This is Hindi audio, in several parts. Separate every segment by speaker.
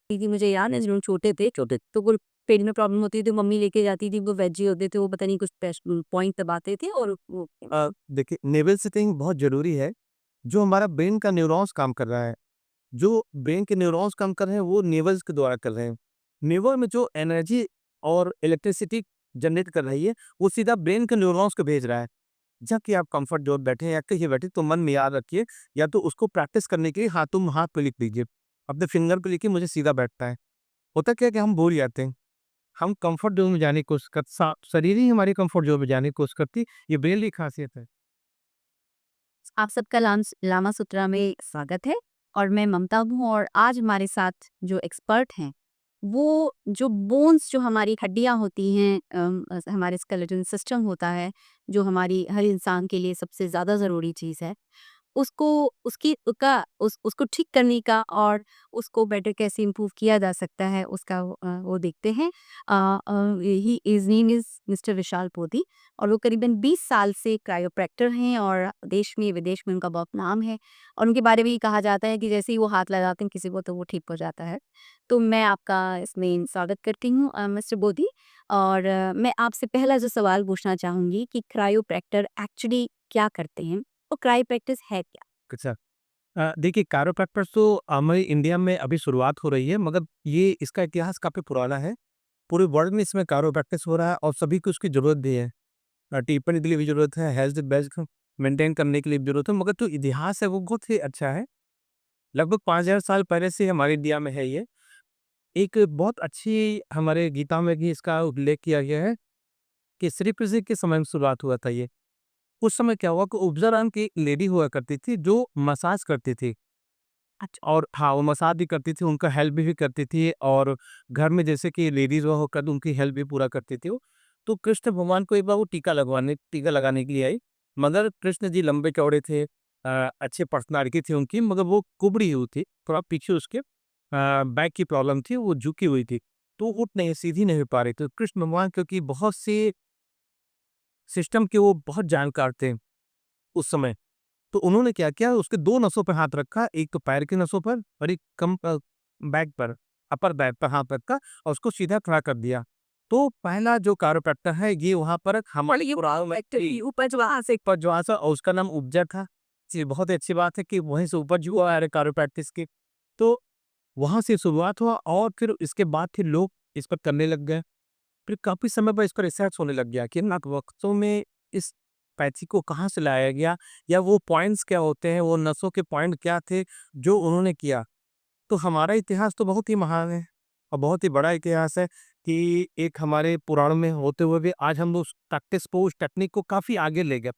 Speaker 1: थी, मुझे याद है जब हम छोटे तो कोई पेट में प्रॉब्लम होती थी तो मम्मी लेके जाती थी, वो वेजी होते थे, वो पता नहीं कुछ पॉइंट दबाते थे और वो
Speaker 2: देखिए नेवल सिटिंग बहुत ज़रूरी है। जो हमारा ब्रेन का न्यूरॉन्स काम कर रहा है, जो ब्रेन के न्यूरॉन्स काम कर रहे हैं वो नेवल्स के द्वारा कर रहे हैं। नेवल में जो एनर्जी और इलेक्ट्रिसिटी जनरेट कर रही है, वो सीधा ब्रेन के न्यूरॉन्स को भेज रहा है। जब कि आप कंफर्ट ज़ोन बैठे हैं या कहीं बैठे तो मन में याद रखिए, या तो उसको प्रैक्टिस करने के लिए हाथों में हाथ पे लिख लीजिए। अपने फिंगर पे लिखिए, मुझे सीधा बैठता है। होता क्या है कि हम भूल जाते हैं। हम कंफर्ट ज़ोन में जाने की कोशिश कर सा शरीर ही हमारी कंफर्ट ज़ोन में जाने की कोशिश करती है। ये ब्रेन की खासियत है।
Speaker 1: आप सबका लामा सुत्रा में स्वागत है और मैं ममता हूँ और आज हमारे साथ जो एक्सपर्ट हैं, वो जो बोन्स जो हमारी हड्डियाँ होती हैं हमारे स्केलेटन सिस्टम होता है, जो हमारी हर इंसान के लिए सबसे ज़्यादा ज़रूरी चीज़ है। उसको उसकी का उसको ठीक करने का और उसको बेटर कैसे इम्प्रूव किया जा सकता है उसका वो देखते हैं। He is name is Mr Vishal Podi और वो करीबन 20 साल से क्रायोप्रैक्टर हैं और देश में विदेश में उनका बहुत नाम है और उनके बारे में ये कहा जाता है कि जैसे ही वो हाथ लगाते हैं किसी को तो वो ठीक हो जाता है। तो मैं आपका इसमें स्वागत करती हूँ मिस्टर बोदी और मैं आपसे पहला जो सवाल पूछना चाहूँगी कि क्रायोप्रैक्टर एक्चुअली क्या करते हैं? तो क्रायोप्रैक्टिस है क्या?
Speaker 2: अच्छा। देखिए काइरोप्रैक्टर्स तो हमारे इंडिया में अभी शुरुआत हो रही है, मगर ये इसका इतिहास काफ़ी पुराना है। पूरे वर्ल्ड में इसमें काइरोप्रैक्टिस हो रहा है और सभी को उसकी ज़रूरत भी है। ट्रीटमेंट के लिए भी ज़रूरत है, हेल्थ बेस्ट मेंटेन करने के लिए भी ज़रूरत है, मगर जो इतिहास है वो बहुत ही अच्छा है। लगभग 5000 साल पहले से हमारे इंडिया में है ये। एक बहुत अच्छी हमारे गीता में भी इसका उल्लेख किया गया है कि श्री कृष्ण के समय में शुरुआत हुआ था ये। उस समय क्या हुआ कि उपजा नाम की एक लेडी हुआ करती थी जो मसाज करती थी।
Speaker 1: अच्छा।
Speaker 2: और हाँ, वो मसाज भी करती थी, उनका हेल्प भी करती थी और घर में जैसे कि लेडीज़ वो होकर उनकी हेल्प भी पूरा करती थी वो। तो कृष्ण भगवान को एक बार वो टीका लगाने के लिए आई, मगर कृष्ण जी लंबे-चौड़े थे, अच्छी पर्सनैलिटी थी उनकी, मगर वो कुबड़ी हुई थी, थोड़ा पीछे उसके बैक की प्रॉब्लम थी, वो झुकी हुई थी, तो उठ नहीं सीधी नहीं हो पा रही थी। तो कृष्ण भगवान क्योंकि बहुत से सिस्टम के वो बहुत जानकार थे उस समय, तो उन्होंने क्या किया उसके 2 नसों पे हाथ रखा, एक तो पैर की नसों पर और एक बैक पर, अपर बैक पर हाथ रखा और उसको सीधा खड़ा कर दिया। तो पहला जो काइरोप्रैक्टर है ये वहाँ पर हमारे पुराणों में उपज वहाँ से उपज वहाँ से और उसका नाम उपजा था। जी, बहुत ही अच्छी बात है कि वहीं से उपज हुआ है काइरोप्रैक्टिस की। तो वहाँ से शुरुआत हुआ और फिर इसके बाद फिर लोग इस पर करने लग गए। फिर काफ़ी समय बाद इसका रिसर्च होने लग गया कि ना वक़्तों में इस पैची को कहाँ से लाया गया या वो पॉइंट्स क्या होते हैं, वो नसों के पॉइंट क्या थे जो उन्होंने किया। तो हमारा इतिहास तो बहुत ही महान है और बहुत ही बड़ा इतिहास है कि एक हमारे पुराणों में होते हुए भी आज हम उस प्रैक्टिस को, उस टेक्निक को काफ़ी आगे ले गए।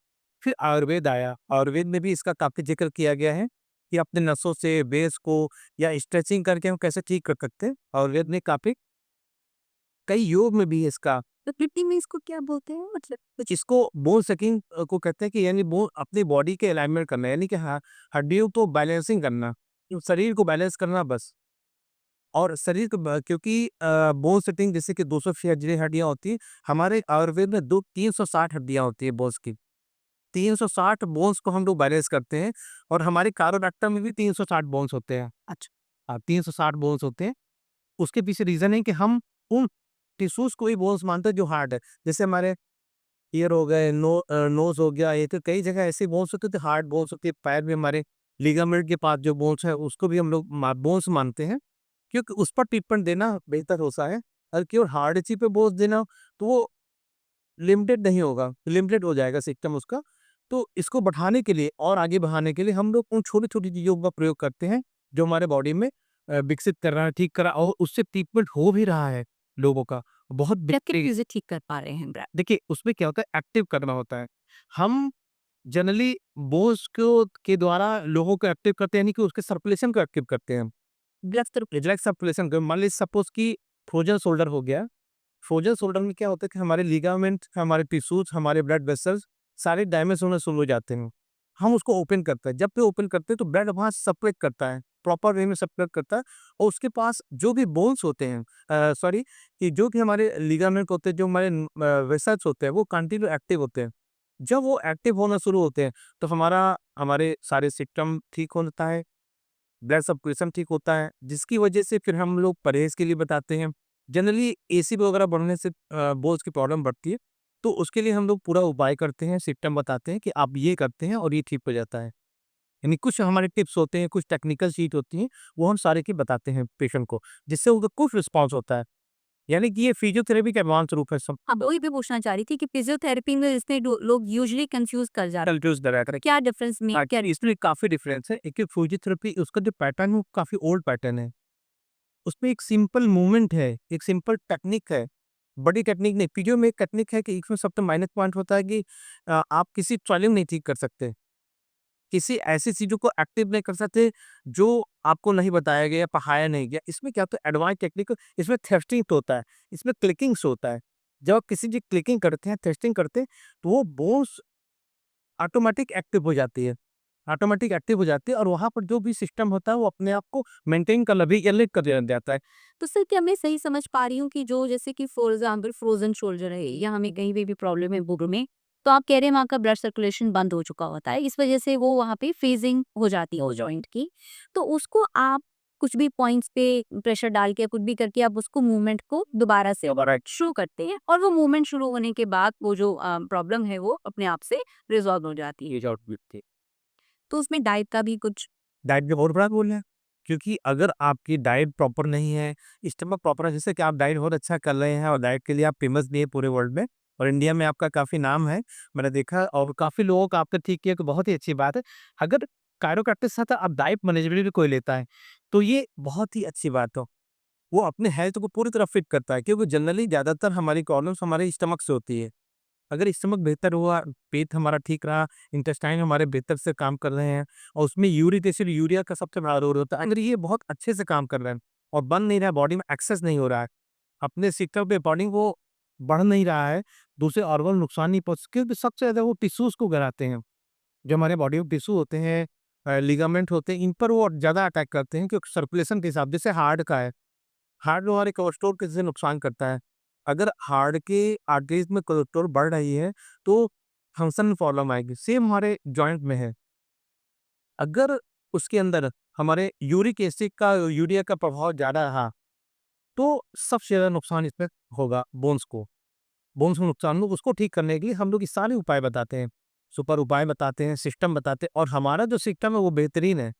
Speaker 2: फिर आयुर्वेद आया, आयुर्वेद में भी इसका काफ़ी ज़िक्र किया गया है कि अपने नसों से बेस को या स्ट्रेचिंग करके हम कैसे ठीक कर सकते हैं। आयुर्वेद ने काफ़ी कई योग में भी है इसका।
Speaker 1: तो फिफ्टी में इसको क्या बोलते हैं मतलब कुछ
Speaker 2: इसको बोन सेकिंग को कहते हैं कि यानी बोन अपनी बॉडी के अलाइनमेंट करना, यानी कि हड्डियों को बैलेंसिंग करना, शरीर को बैलेंस करना बस। और शरीर को क्योंकि बोन सेटिंग जैसे कि 206 हड्डियां होती हैं, हमारे आयुर्वेद में दो 360 हड्डियां होती है बोन्स की। 360 बोन्स को हम लोग बैलेंस करते हैं और हमारे कायरोप्रैक्टर में भी 360 बोन्स होते हैं।
Speaker 1: अच्छा।
Speaker 2: 360 बोन्स होते हैं। उसके पीछे रीजन है कि हम उन टिश्यूज को ही बोन्स मानते हैं जो हार्ड है। जैसे हमारे ईयर हो गए, नोज़ हो गया, ये तो कई जगह ऐसे बोन्स होते थे, हार्ड बोन्स होती है, पैर में हमारे लिगामेंट के पास जो बोन्स है, उसको भी हम लोग बोन्स मानते हैं, क्योंकि उस पर टिप्पण देना बेहतर होता है। और केवल हार्ड चीज़ पे बोन्स देना, तो वो लिमिटेड नहीं होगा, लिमिटेड हो जाएगा सिस्टम उसका। तो इसको बढ़ाने के लिए और आगे बढ़ाने के लिए हम लोग उन छोटी-छोटी चीज़ों का प्रयोग करते हैं, जो हमारे बॉडी में विकसित कर रहा है, ठीक कर रहा है और उससे ट्रीटमेंट हो भी रहा है लोगों का। बहुत
Speaker 1: क्या किस
Speaker 2: बेहतरीन।
Speaker 1: चीज़ें ठीक कर पा रहे हैं ब्रा
Speaker 2: देखिए, उसमें क्या होता है एक्टिव करना होता है। हम जनरली बोन्स को के द्वारा लोगों को एक्टिव करते हैं, यानी कि उसके सर्कुलेशन को एक्टिव करते हैं।
Speaker 1: ब्लड
Speaker 2: रिलैक्स सर्कुलेशन मान लीजिए सपोज़ कि फ्रोज़न शोल्डर हो गया। फ्रोज़न शोल्डर में क्या होता है कि हमारे लिगामेंट, हमारे टिश्यूज़, हमारे ब्लड वेसल्स सारे डैमेज होना शुरू हो जाते हैं। हम उसको ओपन करते हैं। जब भी ओपन करते हैं तो ब्लड वहाँ सर्कुलेट करता है, प्रॉपर वे में सर्कुलेट करता है और उसके पास जो भी बोन्स होते हैं, सॉरी, कि जो कि हमारे लिगामेंट होते हैं, जो हमारे वेसल्स होते हैं, वो कंटिन्यू एक्टिव होते हैं। जब वो एक्टिव होना शुरू होते हैं, तो हमारे सारे सिस्टम ठीक होता है। ब्लड सर्कुलेशन ठीक होता है, जिसकी वजह से फिर हम लोग परहेज़ के लिए बताते हैं। जनरली एसिड वगैरह बढ़ने से बोन्स की प्रॉब्लम बढ़ती है, तो उसके लिए हम लोग पूरा उपाय करते हैं, सिस्टम बताते हैं कि आप ये करते हैं और ये ठीक हो जाता है। यानी कुछ हमारे टिप्स होते हैं, कुछ टेक्निकल चीज़ होती हैं, वो हम सारे की बताते हैं पेशेंट को, जिससे उनको कुछ रिस्पॉन्स होता है। यानी कि ये फिजियोथेरेपी का एडवांस रूप है सब।
Speaker 1: हाँ, वही भी पूछना चाह रही थी कि फिजियोथेरेपी में इसमें लोग यूजुअली कंफ्यूज कर जाते हैं।
Speaker 2: कंफ्यूज़ करा करें।
Speaker 1: क्या डिफरेंस में क्या
Speaker 2: इसमें काफ़ी डिफरेंस है। एक फिजियोथेरेपी उसका जो पैटर्न है वो काफ़ी ओल्ड पैटर्न है। उसमें एक सिंपल मूवमेंट है, एक सिंपल टेक्निक है, बड़ी टेक्निक नहीं। फिजियो में एक टेक्निक है कि इसमें सबसे माइनस पॉइंट होता है कि आप किसी स्वेलिंग नहीं ठीक कर सकते। किसी ऐसी चीज़ों को एक्टिव नहीं कर सकते जो आपको नहीं बताया गया, पढ़ाया नहीं गया। इसमें क्या होता है एडवांस टेक्निक, इसमें थ्रस्टिंग होता है, इसमें क्लिकिंग्स होता है। जब आप किसी चीज़ क्लिकिंग करते हैं, थ्रस्टिंग करते हैं, तो वो बोन्स ऑटोमेटिक एक्टिव हो जाती है। ऑटोमेटिक एक्टिव हो जाती है और वहाँ पर जो भी सिस्टम होता है वो अपने आप को मेंटेन करना भी एलिट कर जाता है।
Speaker 1: तो सर क्या मैं सही समझ पा रही हूँ कि जो जैसे कि फॉर एग्जाम्पल फ्रोजन शोल्डर है या हमें कहीं पे भी प्रॉब्लम है बुक में, तो आप कह रहे हैं वहाँ का ब्लड सर्कुलेशन बंद हो चुका होता है, इस वजह से वो वहाँ पे फ्रीजिंग हो जाती है उस जॉइंट की। तो उसको आप कुछ भी पॉइंट्स पे प्रेशर डाल के कुछ भी करके आप उसको मूवमेंट को दोबारा से
Speaker 2: दोबारा
Speaker 1: शुरू करते हैं और वो मूवमेंट शुरू होने के बाद वो जो प्रॉब्लम है वो अपने आप से रिजॉल्व हो जाती है।
Speaker 2: एज आउट थी।
Speaker 1: तो उसमें डाइट का भी कुछ
Speaker 2: डाइट भी बहुत बड़ा रोल है, क्योंकि अगर आपकी डाइट प्रॉपर नहीं है, स्टमक प्रॉपर है, जैसे कि आप डाइट बहुत अच्छा कर रहे हैं और डाइट के लिए आप फेमस भी है पूरे वर्ल्ड में और इंडिया में आपका काफ़ी नाम है, मैंने देखा और काफ़ी लोगों का आपने ठीक किया तो बहुत ही अच्छी बात है। अगर कायरोप्रैक्टिस के साथ आप डाइट मैनेजमेंट भी कोई लेता है, तो ये बहुत ही अच्छी बात हो। वो अपने हेल्थ को पूरी तरह फिट करता है क्योंकि जनरली ज़्यादातर हमारी प्रॉब्लम्स हमारे स्टमक से होती है। अगर स्टमक बेहतर हुआ, पेट हमारा ठीक रहा, इंटेस्टाइन हमारे बेहतर से काम कर रहे हैं और उसमें यूरिक एसिड, यूरिया का सबसे बड़ा रोल होता है। अगर ये बहुत अच्छे से काम कर रहे हैं और बन नहीं रहा है, बॉडी में एक्सेस नहीं हो रहा है, अपने सिस्टम के अकॉर्डिंग वो बढ़ नहीं रहा है, दूसरे ऑर्गन नुकसान नहीं पहुँच क्योंकि सबसे ज़्यादा वो टिश्यूज़ को गिराते हैं। जो हमारे बॉडी में टिश्यू होते हैं लिगामेंट होते हैं, इन पर वो ज़्यादा अटैक करते हैं क्योंकि सर्कुलेशन के हिसाब जैसे हार्ट का है। हार्ट जो हमारे कोलेस्ट्रॉल कैसे नुकसान करता है। अगर हार्ट के आर्टरीज में कोलेस्ट्रॉल बढ़ रही है, तो फंक्शन में प्रॉब्लम आएगी। सेम हमारे जॉइंट में है। अगर उसके अंदर हमारे यूरिक एसिड का, यूरिया का प्रभाव ज़्यादा रहा, तो सबसे ज़्यादा नुकसान इसमें होगा बोन्स को। बोन्स को नुकसान हो, उसको ठीक करने के लिए हम लोग ये सारे उपाय बताते हैं। सुपर उपाय बताते हैं, सिस्टम बताते हैं और हमारा जो सिस्टम है वो बेहतरीन है।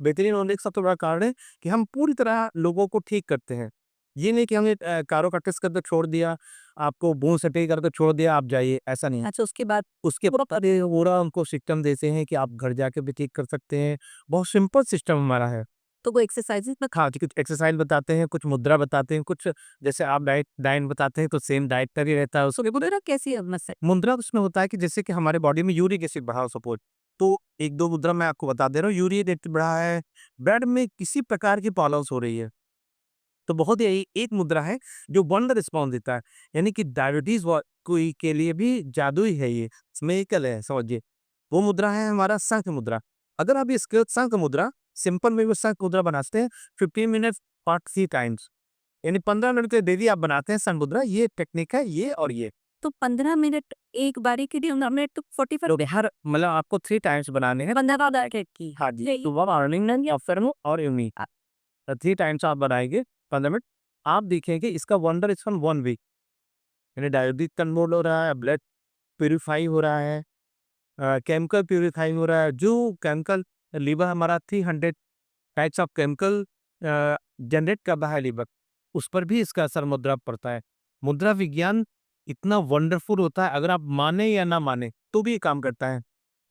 Speaker 2: बेहतरीन होने का सबसे बड़ा कारण है कि हम पूरी तरह लोगों को ठीक करते हैं। ये नहीं कि हमने कायरोप्रैक्टिस करके छोड़ दिया, आपको बोन सेटिंग करके छोड़ दिया, आप जाइए, ऐसा नहीं है।
Speaker 1: अच्छा उसके बाद
Speaker 2: उसके बाद पूरा उनको सिस्टम देते हैं कि आप घर जाके भी ठीक कर सकते हैं। बहुत सिंपल सिस्टम हमारा है।
Speaker 1: तो वो एक्सरसाइजेस
Speaker 2: हाँ, जी, कुछ एक्सरसाइज बताते हैं, कुछ मुद्रा बताते हैं, कुछ जैसे आप डाइट डाइट बताते हैं तो सेम डाइट का भी रहता है उसमें।
Speaker 1: मुद्रा कैसी है मसल?
Speaker 2: मुद्रा उसमें होता है कि जैसे कि हमारे बॉडी में यूरिक एसिड बढ़ा हो सपोज़, तो 1-2 मुद्रा मैं आपको बता दे रहा हूँ, यूरिक एसिड बढ़ा है, ब्लड में किसी प्रकार की प्रॉब्लम्स हो रही है, तो बहुत ही एक मुद्रा है जो वंडर रिस्पॉन्स देता है, यानी कि डायबिटीज़ व कोई के लिए भी जादू ही है ये, मिरेकल है समझिए। वो मुद्रा है हमारा शंख मुद्रा। अगर आप इसके शंख मुद्रा सिंपल में वो शंख मुद्रा बनाते हैं 15 मिनट्स 43 टाइम्स, यानी 15 मिनट के डेली आप बनाते हैं शंख मुद्रा, ये टेक्निक है ये और ये।
Speaker 1: तो 15 मिनट एक बारी के लिए 15 मिनट तो 45
Speaker 2: तो हर मतलब आपको 3 टाइम्स बनाने हैं।
Speaker 1: 15 का डाइट की।
Speaker 2: हाँ जी,
Speaker 1: यही
Speaker 2: सुबह मॉर्निंग में, आफ्टरनून और इवनिंग। 3 टाइम्स आप बनाएँगे 15 मिनट, आप देखेंगे इसका वंडर इज़ फ्रॉम 1 वीक, यानी डायबिटीज़ कंट्रोल हो रहा है, ब्लड प्यूरिफाई हो रहा है, केमिकल प्यूरिफाई हो रहा है, जो केमिकल लिवर हमारा 300 टाइप्स ऑफ केमिकल जनरेट कर रहा है लिवर, उस पर भी इसका असर मुद्रा पर पड़ता है। मुद्रा विज्ञान इतना वंडरफुल होता है, अगर आप माने या ना माने, तो भी ये काम करता है।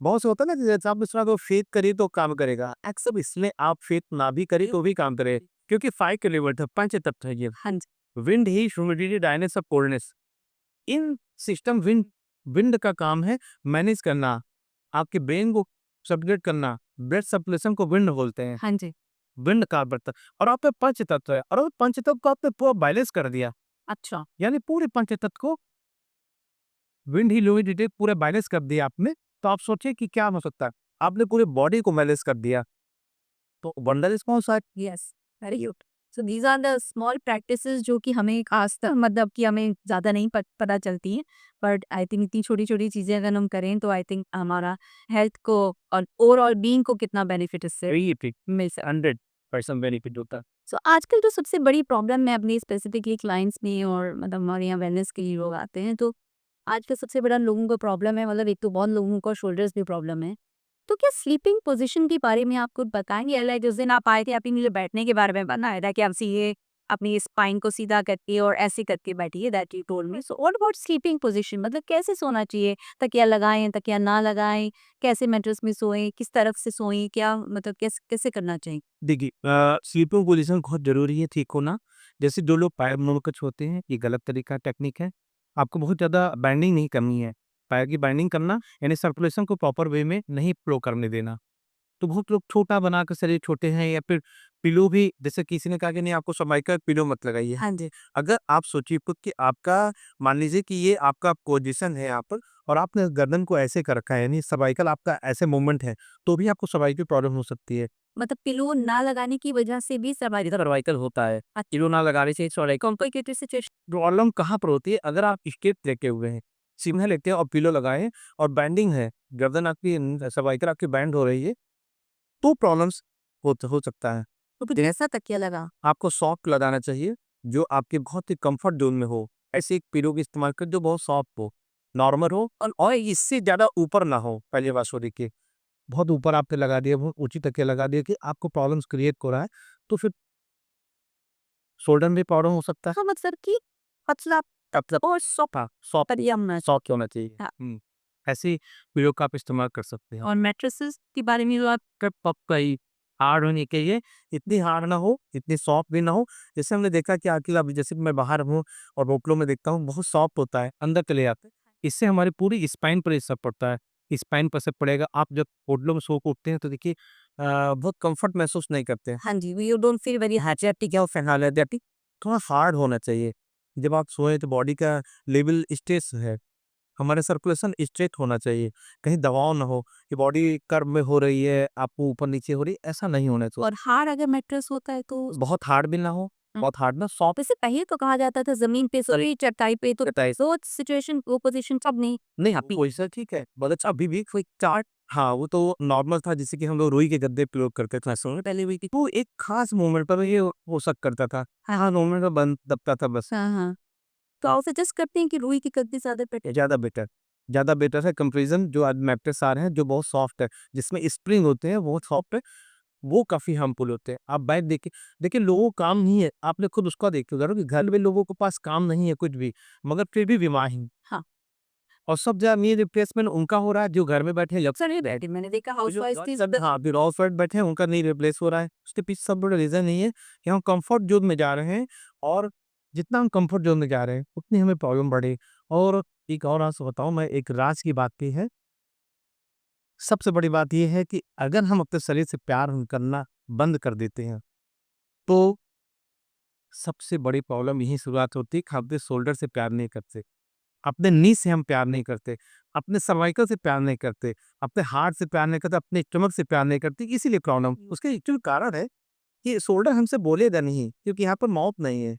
Speaker 2: बहुत से होता है ना कि जैसे आप दूसरा को फेथ करिए तो काम करेगा, एक्सेप्ट इसलिए आप फेथ ना भी करिए तो भी काम करे, क्योंकि 5 के लेवल है, 5 तत्व है ये।
Speaker 1: हाँ जी।
Speaker 2: विंड, हीट, ह्यूमिडिटी, ड्राइनेस और कोल्डनेस, इन सिस्टम विंड विंड का काम है मैनेज करना, आपके ब्रेन को सबजुगेट करना, ब्लड सर्कुलेशन को विंड बोलते हैं।
Speaker 1: हाँ जी।
Speaker 2: विंड का बर्तन और आप पे पंच तत्व है और वो पंच तत्व को आपने पूरा बैलेंस कर दिया,
Speaker 1: अच्छा।
Speaker 2: यानी पूरे पंच तत्व को विंड ही ह्यूमिडिटी पूरे बैलेंस कर दिया आपने, तो आप सोचिए कि क्या हो सकता है, आपने पूरे बॉडी को बैलेंस कर दिया, तो वंडर रिस्पॉन्स है।
Speaker 1: Yes. Very good. So these are the small practices जो कि हमें खास मतलब कि हमें ज़्यादा नहीं पता चलती हैं, बट आई थिंक इतनी छोटी-छोटी चीज़ें अगर हम करें तो आई थिंक हमारा हेल्थ को और ओवरऑल बीइंग को कितना बेनिफिट इससे
Speaker 2: बेनिफिट
Speaker 1: मिल सकता है।
Speaker 2: 100% बेनिफिट होता है।
Speaker 1: सो आजकल जो सबसे बड़ी प्रॉब्लम मैं अपनी स्पेसिफिकली क्लाइंट्स में और मतलब हमारे यहाँ वेलनेस के लिए लोग आते हैं, तो आजकल सबसे बड़ा लोगों को प्रॉब्लम है, मतलब एक तो बहुत लोगों को शोल्डर्स भी प्रॉब्लम है। तो क्या स्लीपिंग पोजीशन के बारे में आप कुछ बताएंगे? लाइक जिस दिन आप आए थे आपने मुझे बैठने के बारे में बताया था कि आप सीधे अपनी स्पाइन को सीधा करके और ऐसे करके बैठिए, that you told me. So what about sleeping position, मतलब कैसे सोना चाहिए? तकिया लगाएं, तकिया ना लगाएं, कैसे मैट्रेस में सोएं, किस तरफ से सोएं, क्या मतलब कैसे कैसे करना चाहिए?
Speaker 2: देखिए स्लीपिंग पोजीशन बहुत ज़रूरी है ठीक होना। जैसे जो लोग पैर मोड़ कर सोते हैं, ये गलत तरीका टेक्निक है। आपको बहुत ज़्यादा बाइंडिंग नहीं करनी है। पैर की बाइंडिंग करना यानी सर्कुलेशन को प्रॉपर वे में नहीं फ्लो करने देना। तो बहुत लोग छोटा बनाकर शरीर छोटे हैं या फिर पिलो भी जैसे किसी ने कहा कि नहीं आपको सर्वाइकल पिलो मत लगाइए। हाँ जी। अगर आप सोचिए खुद कि आपका मान लीजिए कि ये आपका पोजीशन है यहाँ पर और आपने गर्दन को ऐसे कर रखा है यानी सर्वाइकल आपका ऐसे मूवमेंट है, तो भी आपको सर्वाइकल प्रॉब्लम हो सकती है।
Speaker 1: मतलब पिलो ना लगाने की वजह से भी सर्वाइकल
Speaker 2: सर्वाइकल होता है। पिलो ना लगाने से सर्वाइकल
Speaker 1: कॉम्प्लिकेटेड सिचुएशन।
Speaker 2: प्रॉब्लम कहाँ पर होती है? अगर आप स्ट्रेट लेटे हुए हैं, सीधा लेटे हैं और पिलो लगाए हैं और बैंडिंग है, गर्दन आपकी सर्वाइकल आपकी बैंड हो रही है, तो प्रॉब्लम्स हो सकता है।
Speaker 1: तो फिर जैसा तकिया लगा।
Speaker 2: आपको सॉफ्ट लगाना चाहिए, जो आपके बहुत ही कम्फर्ट ज़ोन में हो। ऐसे एक पिलो का इस्तेमाल करें जो बहुत सॉफ्ट हो, नॉर्मल हो और इससे ज़्यादा ऊपर ना हो। पहली बात सो देखिए, बहुत ऊपर आपने लगा दिया, बहुत ऊँची तकिया लगा दिया कि आपको प्रॉब्लम्स क्रिएट हो रहा है, तो फिर शोल्डर में प्रॉब्लम हो सकता है।
Speaker 1: तो मतलब कि पतला
Speaker 2: मतलब
Speaker 1: और सॉफ्ट
Speaker 2: हाँ, सॉफ्ट
Speaker 1: तकिया होना
Speaker 2: सॉफ्ट होना चाहिए।
Speaker 1: चाहिए।
Speaker 2: ऐसे पिलो का आप इस्तेमाल कर सकते हैं।
Speaker 1: और मैट्रेसेस के बारे में जो आप
Speaker 2: कब पप गई, हार्ड होनी चाहिए, इतनी हार्ड ना हो, इतनी सॉफ्ट भी ना हो। जैसे हमने देखा कि आजकल अब जैसे मैं बाहर हूँ और होटलों में देखता हूँ बहुत सॉफ्ट होता है, अंदर चले जाते हैं। इससे हमारी पूरी स्पाइन पर असर पड़ता है, स्पाइन पर असर पड़ेगा। आप जब होटलों में सो के उठते हैं तो देखिए बहुत कम्फर्ट महसूस नहीं करते हैं।
Speaker 1: हाँ जी, you don't feel very
Speaker 2: energetic या फिर एनर्जेटिक थोड़ा हार्ड होना चाहिए। जब आप सोए तो बॉडी का लेवल स्ट्रेच है, हमारा सर्कुलेशन स्ट्रेट होना चाहिए, कहीं दबाव ना हो कि बॉडी कर्व में हो रही है, आपको ऊपर-नीचे हो रही है, ऐसा नहीं होना चाहिए।
Speaker 1: और हार्ड अगर मैट्रेस होता है तो
Speaker 2: बहुत हार्ड भी ना हो, बहुत हार्ड ना सॉफ्ट
Speaker 1: वैसे पहले तो कहा जाता था ज़मीन पे सोइए चटाई पे, तो
Speaker 2: चटाई
Speaker 1: वो सिचुएशन वो पोज़ीशन कब नहीं
Speaker 2: नहीं,
Speaker 1: हैप्पी।
Speaker 2: वैसा ठीक है, बहुत अच्छा अभी भी कोई चार्ट हाँ, वो तो नॉर्मल था जैसे कि हम लोग रुई के गद्दे प्रयोग करते थे क्लासरूम में पहले हुई थी। वो एक खास मोमेंट पर ये हो सक करता था। हाँ, मोमेंट में बंद दबता था बस।
Speaker 1: हाँ, हाँ। तो आप सजेस्ट करते हैं कि रुई की गद्दी ज़्यादा बेटर।
Speaker 2: ज़्यादा बेटर है कंपैरिज़न जो आज मैट्रेस आ रहे हैं जो बहुत सॉफ्ट है, जिसमें स्प्रिंग होते हैं बहुत सॉफ्ट है, वो काफ़ी हार्मफुल होते हैं। आप बैठ देखिए देखिए लोगों को काम नहीं है, आपने खुद उसका देखा होगा कि घर में लोगों के पास काम नहीं है कुछ भी, मगर फिर भी बीमार हैं।
Speaker 1: हाँ,
Speaker 2: और सब ज़्यादा नी रिप्लेसमेंट उनका हो रहा है जो घर में बैठे हैं जब
Speaker 1: अक्सर ये बैठी मैंने देखा हाउसवाइफ़ थी।
Speaker 2: हाँ, अभी हाउस वाइफ बैठे हैं उनका नहीं रिप्लेस हो रहा है। उसके पीछे सब बड़ा रीज़न यही है कि हम कम्फर्ट ज़ोन में जा रहे हैं और जितना हम कम्फर्ट ज़ोन में जा रहे हैं, उतनी हमें प्रॉब्लम बढ़े। और एक और आपसे बताऊँ मैं एक राज की बात की है। सबसे बड़ी बात ये है कि अगर हम अपने शरीर से प्यार करना बंद कर देते हैं, तो सबसे बड़ी प्रॉब्लम यही शुरुआत होती है कि हम अपने शोल्डर से प्यार नहीं करते, अपने नी से हम प्यार नहीं करते, अपने सर्वाइकल से प्यार नहीं करते, अपने हार्ट से प्यार नहीं करते, अपने स्टमक से प्यार नहीं करते, इसीलिए प्रॉब्लम उसका एक्चुअल कारण है कि शोल्डर हमसे बोलेगा नहीं क्योंकि यहाँ पर माउथ नहीं है।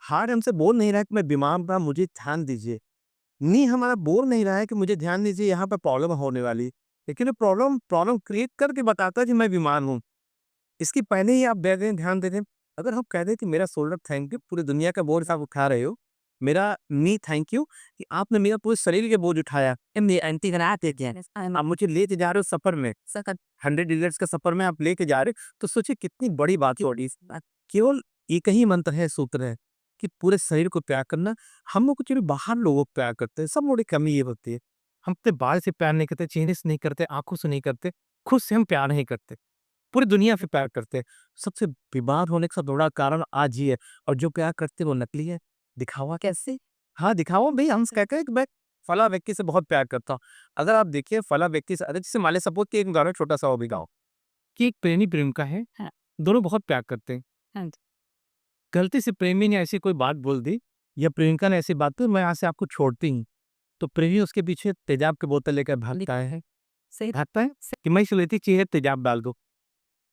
Speaker 2: हार्ट हमसे बोल नहीं रहा है कि मैं बीमार था, मुझे ध्यान दीजिए। नी हमारा बोल नहीं रहा है कि मुझे ध्यान दीजिए, यहाँ पर प्रॉब्लम होने वाली। लेकिन ये प्रॉब्लम प्रॉब्लम क्रिएट करके बताता है कि मैं बीमार हूँ। इसके पहले ही आप दे दें, ध्यान दे दें। अगर हम कह दें कि मेरा शोल्डर थैंक यू, पूरी दुनिया का बोझ आप उठा रहे हो। मेरा नी थैंक यू कि आपने मेरा पूरे शरीर के बोझ उठाया। ये एंटी आप मुझे लेके जा रहे हो सफ़र में, 100 डिलीट्स का सफ़र में आप लेके जा रहे हो, तो सोचिए कितनी बड़ी बात है और इस बात केवल एक ही मंत्र है, सूत्र है कि पूरे शरीर को प्यार करना। हम लोग एक्चुअली बाहर लोगों को प्यार करते हैं, सब बड़ी कमी ये होती है। हम अपने बाल से प्यार नहीं करते, चेहरे से नहीं करते, आँखों से नहीं करते, खुद से हम प्यार नहीं करते। पूरी दुनिया से प्यार करते हैं। सबसे बीमार होने का सबसे बड़ा कारण आज ये है और जो प्यार करते हैं वो नकली है। दिखावा कैसे? हाँ, दिखावा भई हम कहते हैं कि मैं फला व्यक्ति से बहुत प्यार करता हूँ। अगर आप देखिए फला व्यक्ति से अरे जैसे मान लें सपोज़ कि एक उदाहरण छोटा-सा और भी गाँव कि एक प्रेमी प्रेमिका है,
Speaker 1: हाँ,
Speaker 2: दोनों बहुत प्यार करते हैं।
Speaker 1: हाँ जी।
Speaker 2: गलती से प्रेमी ने ऐसी कोई बात बोल दी या प्रेमिका ने ऐसी बात की मैं यहाँ से आपको छोड़ती हूँ, तो प्रेमी उसके पीछे तेजाब की बोतल लेकर भागता है।
Speaker 1: सही
Speaker 2: भागता है कि मैं इस लेती चाहिए तेजाब डाल दो।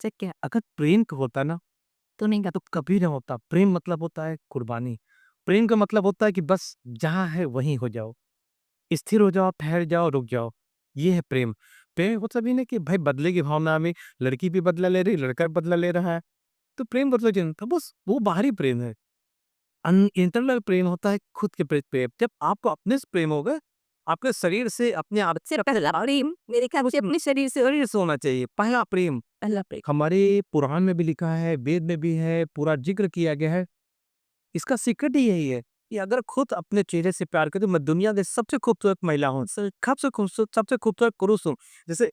Speaker 1: चेक किया।
Speaker 2: अगर प्रेम होता ना
Speaker 1: तो नहीं
Speaker 2: तो कभी नहीं होता। प्रेम मतलब होता है कुर्बानी। प्रेम का मतलब होता है कि बस जहाँ है वहीं हो जाओ। स्थिर हो जाओ, ठहर जाओ, रुक जाओ। ये है प्रेम। प्रेम मतलब ये नहीं कि भाई बदले की भावना में लड़की भी बदला ले रही, लड़का भी बदला ले रहा है। तो प्रेम मतलब ये नहीं था, बस वो बाहरी प्रेम है। इंटरनल प्रेम होता है खुद के प्रति प्रेम। जब आपको अपने से प्रेम होगा, आपके शरीर से अपने आप
Speaker 1: से पहला प्रेम मेरे ख्याल से अपने शरीर से
Speaker 2: शरीर से होना चाहिए। पहला प्रेम
Speaker 1: पहला प्रेम।
Speaker 2: हमारे पुराण में भी लिखा है, वेद में भी है, पूरा ज़िक्र किया गया है। इसका सीक्रेट ही यही है कि अगर खुद अपने चेहरे से प्यार करें, मैं दुनिया की सबसे खूबसूरत महिला हूँ, सबसे खूबसूरत पुरुष हूँ। जैसे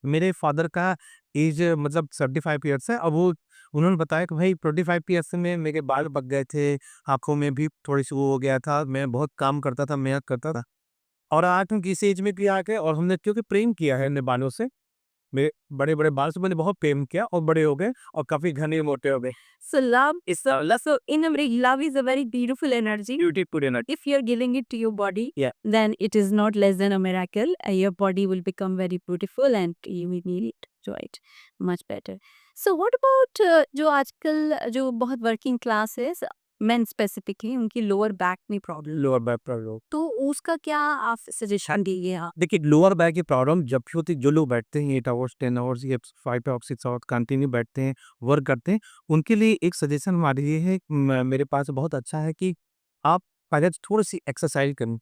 Speaker 2: मेरे फादर का एज मतलब 75 इयर्स है। अब वो उन्होंने बताया कि भाई 25 इयर्स में मेरे बाल पक गए थे, आँखों में भी थोड़ी-सी वो हो गया था, मैं बहुत काम करता था, मेहनत करता था। और आज हम इस एज में भी आ गए और हमने क्योंकि प्रेम किया है अपने बालों से, मेरे बड़े-बड़े बाल से मैंने बहुत प्रेम किया और बड़े हो गए और काफ़ी घने मोटे हो गए।
Speaker 1: So love is so in a way love is a very beautiful energy.
Speaker 2: Beautiful energy.
Speaker 1: If you're giving it to your body,
Speaker 2: Yeah.
Speaker 1: then it is not less than a miracle. Your body will become very beautiful and you will need it, enjoy it much better. So what about जो आजकल जो बहुत वर्किंग क्लास है मेन स्पेसिफिकली उनकी लोअर बैक में प्रॉब्लम,
Speaker 2: लोअर बैक प्रॉब्लम।
Speaker 1: तो उसका क्या आप सजेशन दीजिए आप?
Speaker 2: देखिए, लोअर बैक की प्रॉब्लम जब भी होती है, जो लोग बैठते हैं 8 आवर्स, 10 आवर्स या 5 आवर्स, 6 आवर्स कंटिन्यू बैठते हैं, वर्क करते हैं, उनके लिए एक सजेशन हमारी ये है मेरे पास बहुत अच्छा है कि आप पहले तो थोड़ी-सी एक्सरसाइज करें।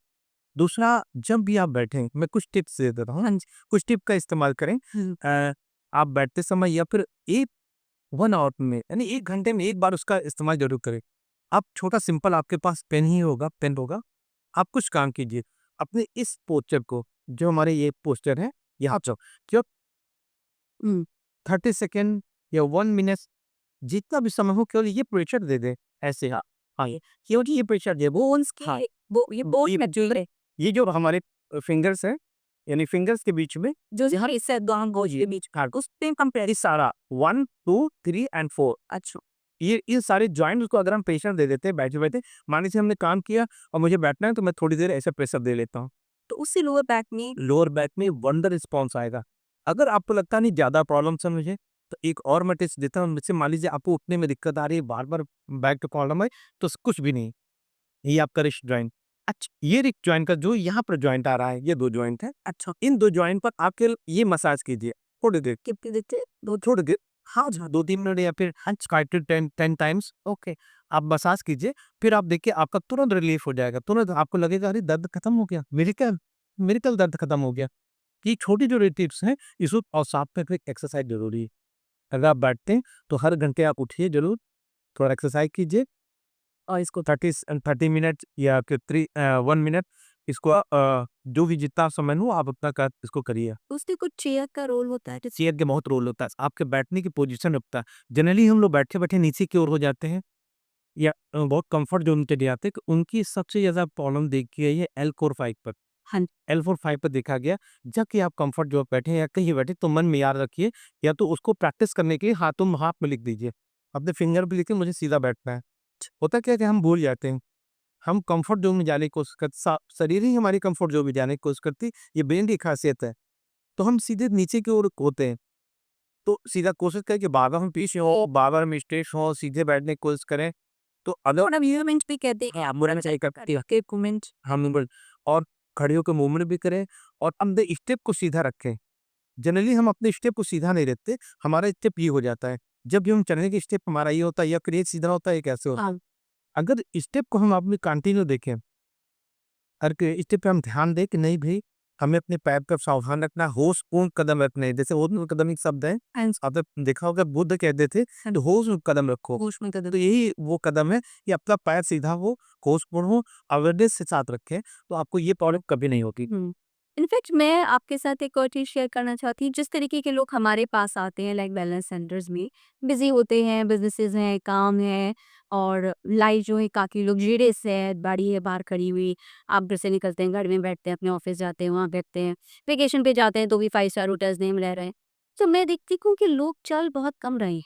Speaker 2: दूसरा, जब भी आप बैठें, मैं कुछ टिप्स दे देता हूँ।
Speaker 1: हाँ जी।
Speaker 2: कुछ टिप का इस्तेमाल करें। आप बैठते समय या फिर 1 आवर में यानी 1 घंटे में 1 बार उसका इस्तेमाल ज़रूर करें। आप छोटा सिंपल आपके पास पेन होगा, आप कुछ काम कीजिए। अपने इस पोस्चर को जो हमारे ये पोस्चर है, यहाँ जो क्यों
Speaker 1: हुँ,
Speaker 2: 30 सेकंड या 1 मिनट जितना भी समय हो केवल ये प्रेशर दे दें, ऐसे हाँ, हाँ, केवल ये प्रेशर दे
Speaker 1: बोन्स की
Speaker 2: हाँ,
Speaker 1: वो ये बोन
Speaker 2: ये
Speaker 1: मजबूत है
Speaker 2: ये जो हमारे फिंगर्स हैं, यानी फिंगर्स के बीच में
Speaker 1: जो यहाँ इससे गांगो के बीच
Speaker 2: हाँ,
Speaker 1: उस पे कंपेयर।
Speaker 2: ये सारा 1, 2, 3 एंड 4
Speaker 1: अच्छा,
Speaker 2: ये सारे जॉइंट्स को अगर हम प्रेशर दे देते हैं बैठे-बैठे, मान लीजिए हमने काम किया और मुझे बैठना है तो मैं थोड़ी देर ऐसे प्रेशर दे लेता हूँ।
Speaker 1: तो उससे लोअर बैक में
Speaker 2: लोअर बैक में वंडर रिस्पॉन्स आएगा। अगर आपको लगता नहीं ज़्यादा प्रॉब्लम्स है मुझे, तो एक और मैं टिप्स देता हूँ। जैसे मान लीजिए आपको उठने में दिक्कत आ रही है, बार-बार बैक का प्रॉब्लम है, तो कुछ भी नहीं, ये आपका रिस्ट जॉइंट। अच्छा, ये रिस्ट जॉइंट का जो यहाँ पर जॉइंट आ रहा है, ये 2 जॉइंट है।
Speaker 1: अच्छा
Speaker 2: इन 2 जॉइंट पर आप केवल ये मसाज कीजिए, थोड़ी देर,
Speaker 1: कितने देते हैं?
Speaker 2: थोड़ी देर। हाँ, हाँ, 2-3 मिनट या फिर 5 टू 10 टाइम्स
Speaker 1: ओके।
Speaker 2: आप मसाज कीजिए, फिर आप देखिए आपका तुरंत रिलीफ हो जाएगा। तुरंत आपको लगेगा अरे दर्द खत्म हो गया, मेडिकल दर्द खत्म हो गया। ये छोटी जो टिप्स हैं, इसको और साथ में फिर एक्सरसाइज ज़रूरी है। अगर आप बैठते हैं, तो हर घंटे आप उठिए ज़रूर, थोड़ा एक्सरसाइज कीजिए और इसको 30 मिनट या फिर 1 मिनट इसको जो भी जितना समय हो आप उतना कर इसको करिए।
Speaker 1: उसमें कुछ चेयर का रोल होता है जैसे
Speaker 2: चेयर के बहुत रोल होता है, आपके बैठने की पोजीशन होता है। जनरली हम लोग बैठे-बैठे नीचे की ओर हो जाते हैं या बहुत कम्फर्ट ज़ोन पे नहीं आते, तो उनकी सबसे ज़्यादा प्रॉब्लम देखी गई है L4-5 पर।
Speaker 1: हाँ जी।
Speaker 2: L4-5 पर देखा गया, जब कि आप कम्फर्ट ज़ोन बैठे हैं या कहीं बैठे तो मन में याद रखिए या तो उसको प्रैक्टिस करने के लिए हाथों में हाथ में लिख दीजिए। अपने फिंगर पे लिखिए मुझे सीधा बैठना है। होता क्या है कि हम भूल जाते हैं, हम कम्फर्ट ज़ोन में जाने की कोशिश करते शरीर ही हमारी कम्फर्ट ज़ोन में जाने की कोशिश करती है, ये ब्रेन की खासियत है। तो हम सीधे नीचे की ओर होते हैं, तो सीधा कोशिश करें कि बार-बार हम पीछे हों, बार-बार हम स्ट्रेट हों, सीधे बैठने की कोशिश करें। तो अगर
Speaker 1: थोड़ा मूवमेंट भी कहते हैं आप बोलना चाहिए करती है मूवमेंट।
Speaker 2: हम बिल्कुल और खड़े होकर मूवमेंट भी करें और अपने स्टेप को सीधा रखें। जनरली हम अपने स्टेप को सीधा नहीं रखते, हमारा स्टेप ये हो जाता है। जब भी हम चलने की स्टेप हमारा ये होता है या फिर ये सीधा होता है, एक ऐसे होता है।
Speaker 1: हाँ,
Speaker 2: अगर स्टेप को हम अपनी कंटिन्यू देखें, हर के स्टेप पे हम ध्यान दें कि नहीं भई, हमें अपने पैर पे सावधान रखना है, होशपूर्ण कदम रखने हैं। जैसे होशपूर्ण कदम एक शब्द है,
Speaker 1: हाँ,
Speaker 2: आपने देखा होगा बुद्ध कहते थे, तो होश में कदम रखो।
Speaker 1: होश में कदम।
Speaker 2: तो यही वो कदम है कि अपना पैर सीधा हो, होशपूर्ण हो, अवेयरनेस के साथ रखें, तो आपको ये प्रॉब्लम कभी नहीं होगी।
Speaker 1: इनफैक्ट मैं आपके साथ एक और चीज़ शेयर करना चाहती हूँ जिस तरीके के लोग हमारे पास आते हैं लाइक वेलनेस सेंटर्स में बिजी होते हैं, बिजनेसेस हैं, काम है और लाइफ जो है काफ़ी लग्जरियस है, गाड़ी है बाहर खड़ी हुई, आप घर से निकलते हैं, घर में बैठते हैं, अपने ऑफिस जाते हैं, वहाँ बैठते हैं, वेकेशन पे जाते हैं तो भी 5 स्टार होटल्स में रह रहे हैं। तो मैं देखती हूँ कि लोग चल बहुत कम रहे हैं।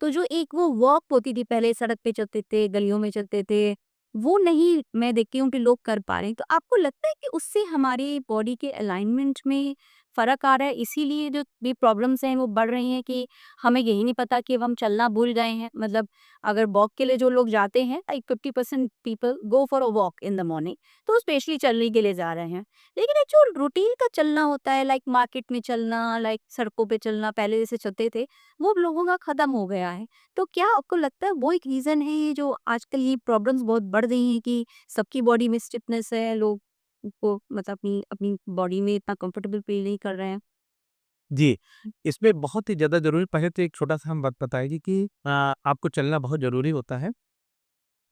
Speaker 1: तो जो एक वो वॉक होती थी पहले सड़क पे चलते थे, गलियों में चलते थे, वो नहीं मैं देखती हूँ कि लोग कर पा रहे हैं। तो आपको लगता है कि उससे हमारी बॉडी के अलाइनमेंट में फ़र्क आ रहा है, इसीलिए जो भी प्रॉब्लम्स हैं वो बढ़ रही हैं कि हमें यही नहीं पता कि अब हम चलना भूल गए हैं। मतलब अगर वॉक के लिए जो लोग जाते हैं, like 50% people go for a walk in the morning, तो स्पेशली चलने के लिए जा रहे हैं। लेकिन एक जो रूटीन का चलना होता है, लाइक मार्केट में चलना, लाइक सड़कों पे चलना, पहले जैसे चलते थे, वो अब लोगों का खत्म हो गया है। तो क्या आपको लगता है वो एक रीज़न है ये जो आजकल ये प्रॉब्लम्स बहुत बढ़ गई हैं कि सबकी बॉडी में स्टिफनेस है, लोग को मतलब अपनी अपनी बॉडी में इतना कंफर्टेबल फील नहीं कर रहे हैं?
Speaker 2: जी, इसमें बहुत ही ज़्यादा ज़रूरी, पहले तो एक छोटा-सा हम बात बताएँगे कि आपको चलना बहुत ज़रूरी होता है।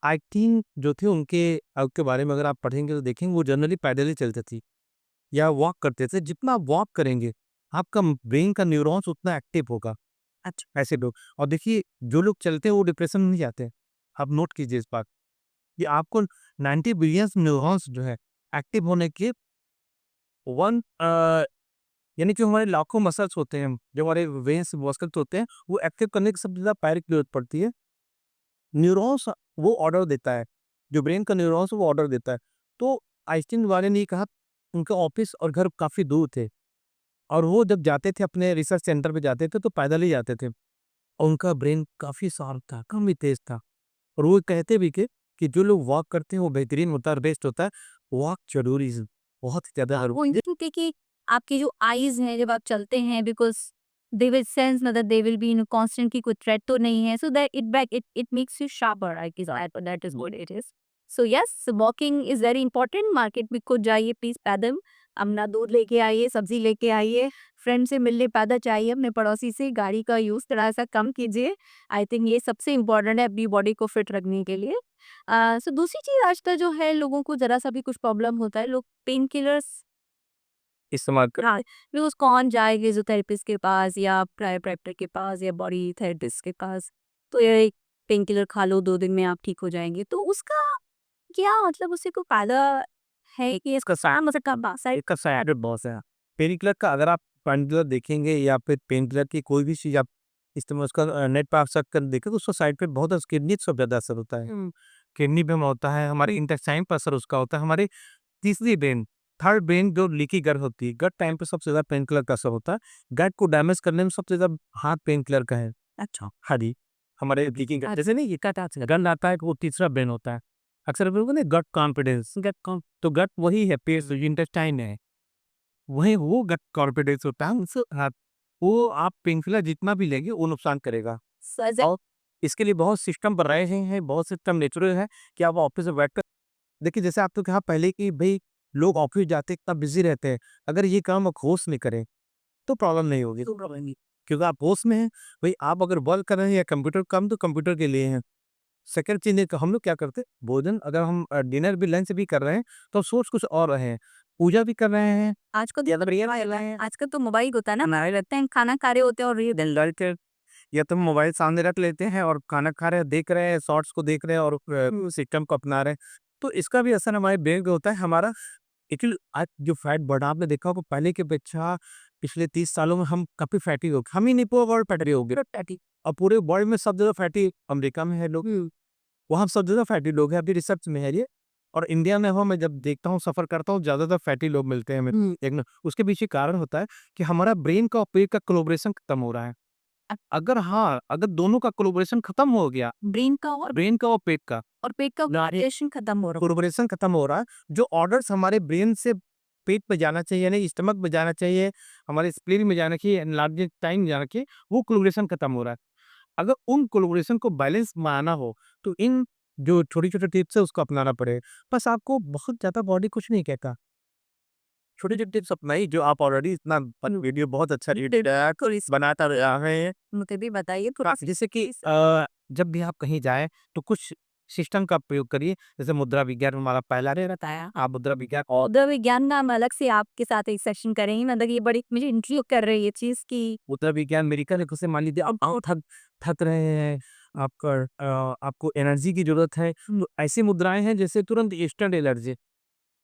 Speaker 2: आई थिंक जो थे उनके के बारे में अगर आप पढ़ेंगे तो देखेंगे वो जनरली पैदल ही चलते थे या वॉक करते थे। जितना आप वॉक करेंगे, आपका ब्रेन का न्यूरॉन्स उतना एक्टिव होगा। अच्छा, ऐसे लोग, और देखिए जो लोग चलते हैं वो डिप्रेशन में नहीं जाते। आप नोट कीजिए इस बात, कि आपको 90 बिलियन न्यूरॉन्स जो है एक्टिव होने के 1 यानी जो हमारे लाखों मसल्स होते हैं, जो हमारे वेन्स मसल्स होते हैं, वो एक्टिव करने की सबसे ज़्यादा पैर की ज़रूरत पड़ती है। न्यूरॉन्स वो ऑर्डर देता है, जो ब्रेन का न्यूरॉन्स वो ऑर्डर देता है। तो आइंस्टीन वाले ने कहा, उनका ऑफिस और घर काफ़ी दूर थे और वो जब जाते थे अपने रिसर्च सेंटर पे जाते थे तो पैदल ही जाते थे और उनका ब्रेन काफ़ी शार्प था, काफ़ी तेज़ था। और वो कहते भी थे कि जो लोग वॉक करते हैं वो बेहतरीन होता है, बेस्ट होता है। वॉक ज़रूरी है, बहुत ही ज़्यादा
Speaker 1: वो
Speaker 2: ज़रूरी है।
Speaker 1: क्योंकि कि आपकी जो आईज़ हैं जब आप चलते हैं, बिकॉज़ दे विल सेंस, मतलब they will be in constant कि कोई थ्रेट तो नहीं है, so that it makes you sharper, I guess that is what it is. So yes, walking is very important. Market में खुद जाइए प्लीज़ पैदल, अपना दूध लेके आइए, सब्ज़ी लेके आइए, फ्रेंड से मिलने पैदल जाइए, अपने पड़ोसी से गाड़ी का यूज़ थोड़ा-सा कम कीजिए। आई थिंक ये सबसे इम्पोर्टेंट है अपनी बॉडी को फिट रखने के लिए। सो दूसरी चीज़ आजकल जो है, लोगों को ज़रा-सा भी कुछ प्रॉब्लम होता है, लोग पेन किलर्स,
Speaker 2: इस्तेमाल कर
Speaker 1: हाँ, रोज़ कौन जाए फिजियोथेरेपिस्ट के पास या प्रायोप्रैक्टर के पास या बॉडी थेरेपिस्ट के पास, तो ये पेन किलर खा लो 2 दिन में आप ठीक हो जाएँगे। तो उसका क्या मतलब, उससे कोई फ़ायदा है कि इसका मतलब का साइड?
Speaker 2: इसका साइड इफ़ेक्ट बहुत है। पेन किलर का अगर आप पेन किलर देखेंगे या फिर पेन किलर की कोई भी चीज़ आप इस्तेमाल उसका नेट पे आप सर्च कर देखें तो उसका साइड इफ़ेक्ट बहुत है, किडनी पे सबसे ज़्यादा असर होता है। किडनी पे होता है, हमारे इंटेस्टाइन पर असर उसका होता है, हमारे तीसरी ब्रेन, थर्ड ब्रेन जो लीकी गट होती है, गट टाइम पे सबसे ज़्यादा पेन किलर का असर होता है। गट को डैमेज करने में सबसे ज़्यादा हाथ पेन किलर का है। अच्छा। हाँ जी, हमारे लीकी गट जैसे नहीं, ये गट गंद आता है, वो तीसरा ब्रेन होता है। अक्सर लोग ना गट कॉन्फिडेंस, तो गट वही है, पेट इंटेस्टाइन है। वही वो गट कॉन्फिडेंस होता है, उनसे हाँ, वो आप पेन किलर जितना भी लेंगे वो नुकसान करेगा।
Speaker 1: सज
Speaker 2: और इसके लिए बहुत सिस्टम बनाए गए हैं, बहुत सिस्टम नेचुरल है कि आप ऑफिस में बैठकर देखिए, जैसे आपने कहा पहले कि भई लोग ऑफ़िस जाते इतना बिज़ी रहते हैं, अगर ये काम आप होश में करें, तो प्रॉब्लम नहीं होगी। तो प्रॉब्लम नहीं, क्योंकि आप होश में हैं, भई आप अगर वर्क कर रहे हैं या कंप्यूटर काम तो कंप्यूटर के लिए है। सेकंड चीज़ है कि हम लोग क्या करते हैं, भोजन अगर हम डिनर भी लंच भी कर रहे हैं, तो सोच कुछ और रहे हैं। पूजा भी कर रहे हैं,
Speaker 1: आजकल तो
Speaker 2: या तो प्रेयर
Speaker 1: मोबाइल
Speaker 2: कर रहे
Speaker 1: है,
Speaker 2: हैं,
Speaker 1: आजकल तो मोबाइल होता है ना, हमारे लगते हैं खाना खा रहे होते हैं और ये
Speaker 2: देन लड़के या तो मोबाइल सामने रख लेते हैं और खाना खा रहे हैं, देख रहे हैं, शॉर्ट्स को देख रहे हैं और सिस्टम को अपना रहे हैं। तो इसका भी असर हमारे ब्रेन पे होता है। हमारा एक्चुअली आज जो फैट बढ़ा आपने देखा होगा पहले की अपेक्षा पिछले 30 सालों में हम काफ़ी फैटी हो गए। हम ही नहीं, पूरा वर्ल्ड फैटी हो गया। फैटी और पूरे वर्ल्ड में सबसे ज़्यादा फैटी अमेरिका में है लोग। वहाँ सबसे ज़्यादा फैटी लोग हैं, अभी रिसर्च में है ये। और इंडिया में हो, मैं जब देखता हूँ, सफ़र करता हूँ, ज़्यादातर फैटी लोग मिलते हैं हमें। एक ना उसके पीछे कारण होता है कि हमारा ब्रेन का और पेट का कोलैबोरेशन खत्म हो रहा है। अगर हाँ, अगर दोनों का कोलैबोरेशन खत्म हो गया,
Speaker 1: ब्रेन का
Speaker 2: ब्रेन का और पेट का
Speaker 1: और पेट का कोऑर्डिनेशन खत्म हो रहा
Speaker 2: कोलैबोरेशन खत्म हो रहा है, जो ऑर्डर्स हमारे ब्रेन से पेट में जाना चाहिए, यानी स्टमक में जाना चाहिए, हमारे स्प्लीन में जाना चाहिए, इंटेस्टाइन में जाना चाहिए, वो कोलैबोरेशन खत्म हो रहा है। अगर उन कोलैबोरेशन को बैलेंस में आना हो, तो इन जो छोटी-छोटी टिप्स है उसको अपनाना पड़ेगा। बस आपको बहुत ज़्यादा बॉडी कुछ नहीं कहता। छोटे-छोटे टिप्स अपनाइए जो आप ऑलरेडी इतना वीडियो बहुत अच्छा बनाता रहे हैं।
Speaker 1: मुझे भी बताइए थोड़ा सा।
Speaker 2: जैसे कि जब भी आप कहीं जाएँ तो कुछ सिस्टम का प्रयोग करिए। जैसे मुद्रा विज्ञान हमारा पहला ने बताया, आप मुद्रा विज्ञान और
Speaker 1: उधर विज्ञान ना हम अलग से आपके साथ एक सेशन करेंगे, मतलब ये बड़ी मुझे इंट्रिग कर रही है ये चीज़ कि
Speaker 2: मुद्रा विज्ञान मेडिकल है, जैसे मान लीजिए आप बहुत थक थक रहे हैं, आपका आपको एनर्जी की ज़रूरत है, तो ऐसी मुद्राएँ हैं जैसे तुरंत इंस्टेंट एनर्जी।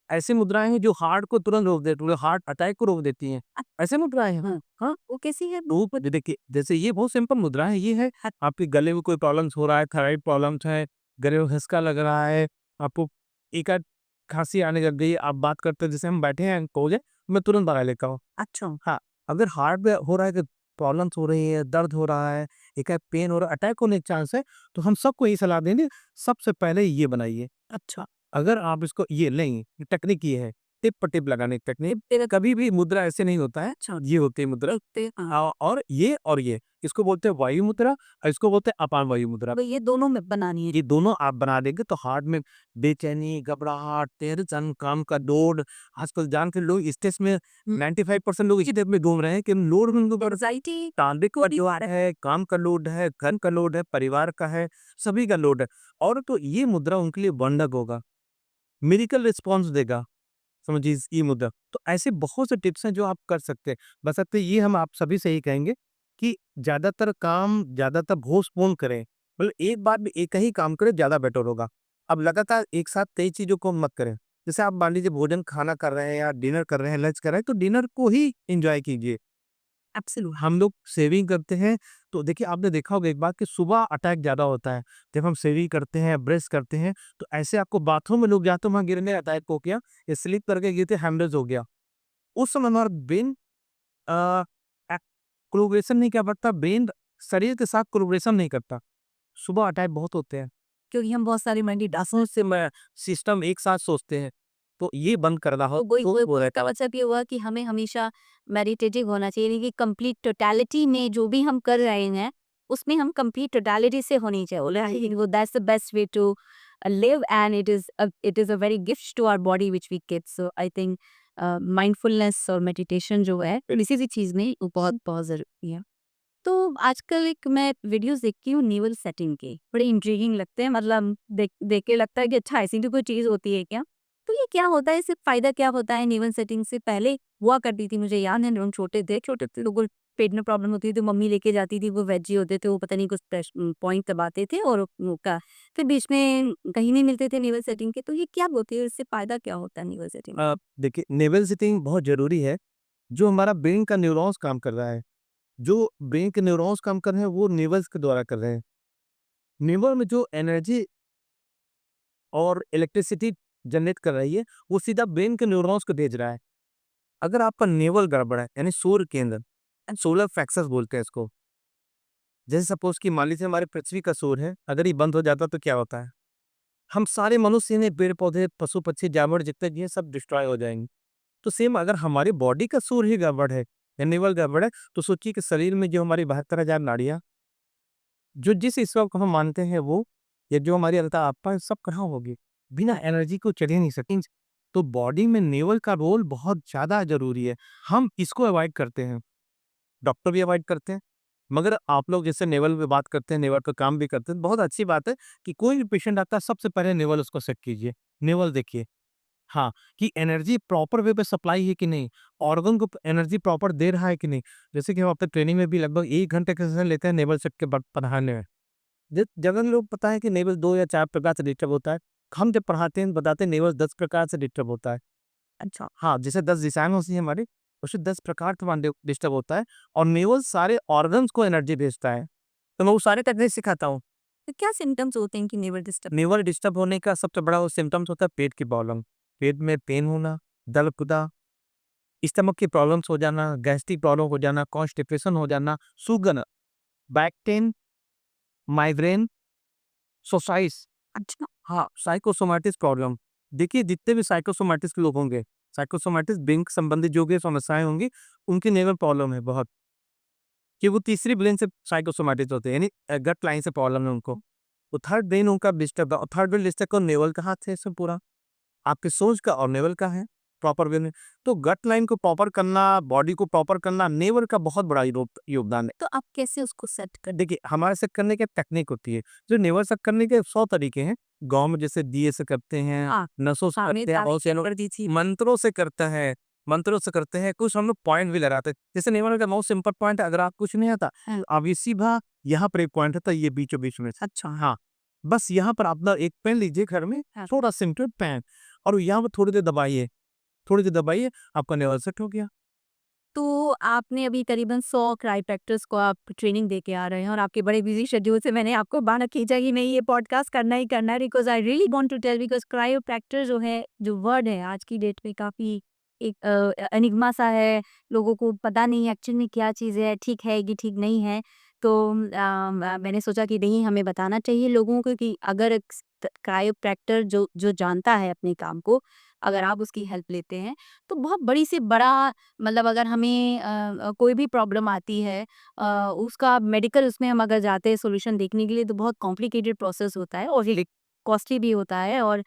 Speaker 2: ऐसी मुद्राएँ हैं जो हार्ट को तुरंत रोक देती हैं, हार्ट अटैक को रोक देती हैं। ऐसे मुद्राएँ हैं।
Speaker 1: हाँ,
Speaker 2: हाँ,
Speaker 1: वो कैसी है?
Speaker 2: तो देखिए, जैसे ये बहुत सिंपल मुद्रा है, ये है आपके गले में कोई प्रॉब्लम्स हो रहा है, थायराइड प्रॉब्लम्स है, गले में खसका लग रहा है, आपको एक आध खाँसी आने लग गई, आप बात करते हैं जैसे हम बैठे हैं, हो जाए, मैं तुरंत दवाई लेता हूँ।
Speaker 1: अच्छा।
Speaker 2: हाँ, अगर हार्ट में हो रहा है कि प्रॉब्लम्स हो रही है, दर्द हो रहा है, एकाएक पेन हो रहा है, अटैक होने के चांस है, तो हम सबको यही सलाह देंगे, सबसे पहले ये बनाइए।
Speaker 1: अच्छा।
Speaker 2: अगर आप इसको ये नहीं, टेक्निक ये है, टिप पर टिप लगाने की टेक्निक।
Speaker 1: फिर
Speaker 2: कभी भी मुद्रा ऐसे नहीं होता है,
Speaker 1: अच्छा।
Speaker 2: ये होती है मुद्रा।
Speaker 1: हाँ।
Speaker 2: और ये, इसको बोलते हैं वायु मुद्रा और इसको बोलते हैं अपान वायु मुद्रा।
Speaker 1: तो ये दोनों में बनानी है।
Speaker 2: ये दोनों आप बना देंगे तो हार्ट में बेचैनी, घबराहट, टेंशन, काम का लोड, आजकल जान के लोग स्ट्रेस में 95% लोग इसी टाइप में घूम रहे हैं कि लोड में उनको
Speaker 1: एंजाइटी
Speaker 2: तांत्रिक का जो है, काम का लोड है, घर का लोड है, परिवार का है, सभी का लोड है। और तो ये मुद्रा उनके लिए बंधक होगा, मिरेकल रिस्पॉन्स देगा। समझिए ये मुद्दा। तो ऐसे बहुत से टिप्स हैं जो आप कर सकते हैं। बशर्ते ये हम आप सभी से यही कहेंगे कि ज़्यादातर काम ज़्यादातर पोस्टपोन करें। मतलब एक बार में एक ही काम करें, ज़्यादा बेटर होगा। अब लगातार एक साथ कई चीज़ों को मत करें। जैसे आप मान लीजिए भोजन खाना कर रहे हैं या डिनर कर रहे हैं, लंच कर रहे हैं, तो डिनर को ही एन्जॉय कीजिए।
Speaker 1: एब्सोल्यूट।
Speaker 2: हम लोग सेविंग करते हैं, तो देखिए आपने देखा होगा एक बार कि सुबह अटैक ज़्यादा होता है। जब हम सेविंग करते हैं, ब्रश करते हैं, तो ऐसे आपको बाथरूम में लोग जाते हैं, वहाँ गिरने अटैक हो गया, या स्लिप करके गिरते हेमरेज हो गया। उस समय हमारा ब्रेन अ, एक कोलैबोरेशन नहीं कर पाता, ब्रेन शरीर के साथ कोलैबोरेशन नहीं करता। सुबह अटैक बहुत होते हैं।
Speaker 1: क्योंकि हम बहुत सारी
Speaker 2: बहुत से मैं सिस्टम एक साथ सोचते हैं, तो ये बंद करना हो
Speaker 1: तो वही
Speaker 2: तो वो
Speaker 1: इसका
Speaker 2: रहता है।
Speaker 1: मतलब ये हुआ कि हमें हमेशा मेडिटेटिव होना चाहिए, यानी कि कंप्लीट टोटलिटी में जो भी हम कर रहे हैं, उसमें हम कंप्लीट टोटलिटी से होनी चाहिए। वो that's the best way to live and it is a very gift to our body which we get. So I think mindfulness और मेडिटेशन जो है किसी भी चीज़ में वो बहुत बहुत ज़रूरी है। तो आजकल एक मैं वीडियोस देखती हूँ नेवल सेटिंग के, बड़े इंट्रिगिंग लगते हैं, मतलब देख देख के लगता है कि अच्छा ऐसी तो कोई चीज़ होती है क्या? तो ये क्या होता है, इससे फ़ायदा क्या होता है? नेवल सेटिंग से पहले हुआ करती थी, मुझे याद है हम छोटे थे लोगों को पेट में प्रॉब्लम होती थी तो मम्मी लेके जाती थी, वो वेजी होते थे, वो पता नहीं कुछ पॉइंट दबाते थे और वो का फिर बीच में कहीं नहीं मिलते थे नेवल सेटिंग के, तो ये क्या होती है, इससे फ़ायदा क्या होता है नेवल सेटिंग?
Speaker 2: देखिए नेवल सिटिंग बहुत ज़रूरी है, जो हमारा ब्रेन का न्यूरॉन्स काम कर रहा है। जो ब्रेन के न्यूरॉन्स काम कर रहे हैं, वो नेवल्स के द्वारा कर रहे हैं। नेवल में जो एनर्जी और इलेक्ट्रिसिटी जनरेट कर रही है, वो सीधा ब्रेन के न्यूरॉन्स को भेज रहा है। अगर आपका नेवल गड़बड़ है, यानी सूर्य केंद्र, सोलर प्लेक्सस बोलते हैं इसको। जैसे सपोज़ कि मान लीजिए हमारे पृथ्वी का सूर्य है, अगर ये बंद हो जाता तो क्या होता है? हम सारे मनुष्य ने पेड़-पौधे, पशु-पक्षी, जानवर जितने भी हैं सब डिस्ट्रॉय हो जाएँगे। तो सेम अगर हमारी बॉडी का सूर्य ही गड़बड़ है, या नेवल गड़बड़ है, तो सोचिए कि शरीर में जो हमारी 72,000 नाड़ियाँ, जो जिस ईश्वर को हम मानते हैं वो, या जो हमारी अंतः आत्मा है, सब कहाँ होगी? बिना एनर्जी को चल ही नहीं सकती। तो बॉडी में नेवल का रोल बहुत ज़्यादा ज़रूरी है। हम इसको अवॉइड करते हैं, डॉक्टर भी अवॉइड करते हैं। मगर आप लोग जैसे नेवल पे बात करते हैं, नेवल पे काम भी करते हैं, बहुत अच्छी बात है कि कोई भी पेशेंट आता है सबसे पहले नेवल उसको चेक कीजिए। नेवल देखिए। हाँ, कि एनर्जी प्रॉपर वे पे सप्लाई है कि नहीं, ऑर्गन को एनर्जी प्रॉपर दे रहा है कि नहीं। जैसे कि हम अपने ट्रेनिंग में भी लगभग 1 घंटे का सेशन लेते हैं नेवल सेट के बाद पढ़ाने में। जिस जगह लोग पता है कि नेवल 2 या 4 प्रकार से डिस्टर्ब होता है, हम जब पढ़ाते हैं बताते हैं नेवल 10 प्रकार से डिस्टर्ब होता है।
Speaker 1: अच्छा।
Speaker 2: हाँ, जैसे 10 दिशाएँ होती हैं हमारी, उससे 10 प्रकार से मान डिस्टर्ब होता है, और नेवल सारे ऑर्गन्स को एनर्जी भेजता है। तो मैं वो सारे टेक्निक सिखाता हूँ।
Speaker 1: तो क्या सिम्पटम्स होते हैं कि नेवल डिस्टर्ब?
Speaker 2: नेवल डिस्टर्ब होने का सबसे बड़ा वो सिम्पटम्स होता है पेट की प्रॉब्लम। पेट में पेन होना, दर्द, स्टमक की प्रॉब्लम्स हो जाना, गैस्ट्रिक प्रॉब्लम हो जाना, कॉन्स्टिपेशन हो जाना, सूजन, बैक पेन, माइग्रेन, सोसाइटिस।
Speaker 1: अच्छा।
Speaker 2: हाँ, साइकोसोमैटिस प्रॉब्लम। देखिए जितने भी साइकोसोमैटिस के लोग होंगे, साइकोसोमैटिस ब्रेन संबंधित जो भी समस्याएँ होंगी, उनकी नेवल प्रॉब्लम है बहुत, कि वो तीसरी ब्रेन से साइकोसोमैटिस होते हैं, यानी गट लाइन से प्रॉब्लम है उनको। तो थर्ड ब्रेन उनका डिस्टर्ब है, और थर्ड ब्रेन डिस्टर्ब को नेवल का हाथ है इसमें पूरा। आपके सोच का और नेवल का है, प्रॉपर वे में। तो गट लाइन को प्रॉपर करना, बॉडी को प्रॉपर करना, नेवल का बहुत बड़ा योगदान है।
Speaker 1: तो आप कैसे उसको सेट कर?
Speaker 2: देखिए, हमारे से करने की टेक्निक होती है, जो नेवल से करने के 100 तरीके हैं। गाँव में जैसे दिए से करते हैं,
Speaker 1: हाँ,
Speaker 2: नसों से
Speaker 1: हमें
Speaker 2: करते हैं, बहुत से लोग
Speaker 1: कर दी थी।
Speaker 2: मंत्रों से करते हैं, कुछ हम लोग पॉइंट भी लगाते हैं। जैसे नेवल का बहुत सिंपल पॉइंट है, अगर आप कुछ नहीं आता,
Speaker 1: हाँ।
Speaker 2: अब ये सीधा यहाँ पर एक पॉइंट है, ये बीचों-बीच में।
Speaker 1: अच्छा।
Speaker 2: हाँ, बस यहाँ पर अपना एक पेन लीजिए घर में,
Speaker 1: हाँ।
Speaker 2: छोटा सिंपल पेन, और यहाँ पर थोड़ी देर दबाइए, आपका नेवल सेट हो गया।
Speaker 1: तो आपने अभी करीबन 100 क्रायोप्रैक्टर्स को आप ट्रेनिंग दे के आ रहे हैं और आपके बड़े बिजी शेड्यूल से मैंने आपको बहाना खींचा कि नहीं ये पॉडकास्ट करना ही करना है, because I really want to tell, because chiropractor जो है, जो वर्ड है आज की डेट में काफ़ी एक एनिग्मा सा है, लोगों को पता नहीं है एक्चुअल में क्या चीज़ है, ठीक है कि ठीक नहीं है। तो मैंने सोचा कि नहीं, हमें बताना चाहिए लोगों को कि अगर क्रायोप्रैक्टर जो जो जानता है अपने काम को, अगर आप उसकी हेल्प लेते हैं, तो बहुत बड़ी से बड़ा मतलब अगर हमें कोई भी प्रॉब्लम आती है, उसका मेडिकल उसमें हम अगर जाते हैं सॉल्यूशन देखने के लिए, तो बहुत कॉम्प्लिकेटेड प्रोसेस होता है और ये कॉस्टली भी होता है। और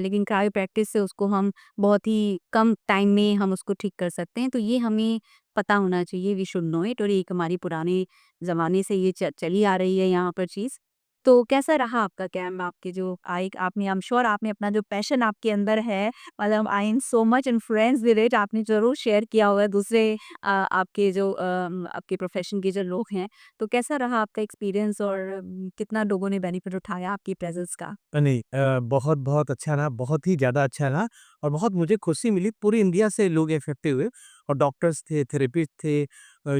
Speaker 1: लेकिन क्रायो प्रैक्टिस से उसको हम बहुत ही कम टाइम में हम उसको ठीक कर सकते हैं। तो ये हमें पता होना चाहिए, वी शुड नो इट। और ये एक हमारी पुराने ज़माने से ये चली आ रही है यहाँ पर चीज़। तो कैसा रहा आपका कैम्प? आपके जो आए आपने, आई एम श्योर आपने अपना जो पैशन आपके अंदर है, मतलब I am so much influenced with it, आपने ज़रूर शेयर किया होगा दूसरे आपके जो आपके प्रोफ़ेशन के जो लोग हैं। तो कैसा रहा आपका एक्सपीरियंस और कितना लोगों ने बेनिफिट उठाया आपकी प्रेज़ेंस का?
Speaker 2: नहीं बहुत अच्छा रहा, बहुत ही ज़्यादा अच्छा रहा और बहुत मुझे खुशी मिली। पूरे इंडिया से लोग इफ़ेक्टिव हुए और डॉक्टर्स थे, थेरेपिस्ट थे,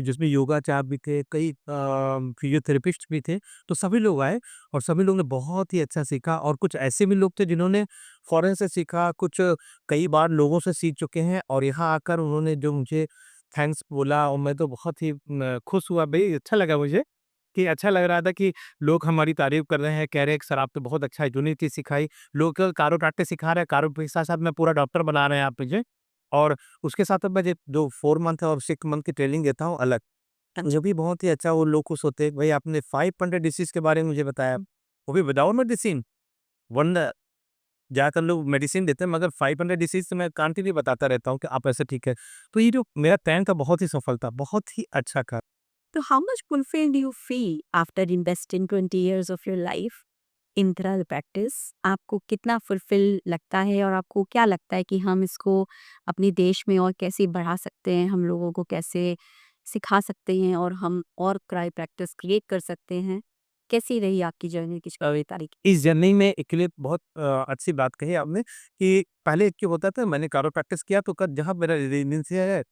Speaker 2: जिसमें योगाचार्य भी थे, कई फिजियोथेरेपिस्ट भी थे। तो सभी लोग आए और सभी लोगों ने बहुत ही अच्छा सीखा और कुछ ऐसे भी लोग थे जिन्होंने फ़ॉरेन से सीखा, कुछ कई बार लोगों से सीख चुके हैं और यहाँ आकर उन्होंने जो मुझे थैंक्स बोला और मैं तो बहुत ही खुश हुआ भई, अच्छा लगा मुझे कि अच्छा लग रहा था कि लोग हमारी तारीफ़ कर रहे हैं, कह रहे हैं कि सर आप तो बहुत अच्छा यूनिक चीज़ सिखाई। लोग केवल कारो-प्रैक्टिस सिखा रहे हैं, कारो के साथ-साथ मैं पूरा डॉक्टर बना रहे हैं आप मुझे। और उसके साथ अब मैं जो 4 मंथ और 6 मंथ की ट्रेनिंग देता हूँ अलग। जो भी बहुत ही अच्छा वो लोग खुश होते हैं, भई आपने 500 डिसीज़ के बारे में मुझे बताया, वो भी विदाउट मेडिसिन। वरना ज़्यादातर लोग मेडिसिन देते हैं मगर 500 डिसीज़ तो मैं कंटिन्यू बताता रहता हूँ कि आप ऐसे ठीक है। तो ये जो मेरा टाइम था बहुत ही सफल था, बहुत ही अच्छा था।
Speaker 1: So how much fulfilled do you feel after investing 20 years of your life in Thera practice? आपको कितना फुलफिल लगता है और आपको क्या लगता है कि हम इसको अपने देश में और कैसे बढ़ा सकते हैं, हम लोगों को कैसे सिखा सकते हैं और हम और क्राई प्रैक्टिस क्रिएट कर सकते हैं? कैसी रही आपकी जर्नी की 6 तारीख?
Speaker 2: इस जर्नी में एक्चुअली बहुत अच्छी बात कही आपने कि पहले क्या होता था मैंने कारो-प्रैक्टिस किया तो जहाँ मेरा रेज़िडेंसी है,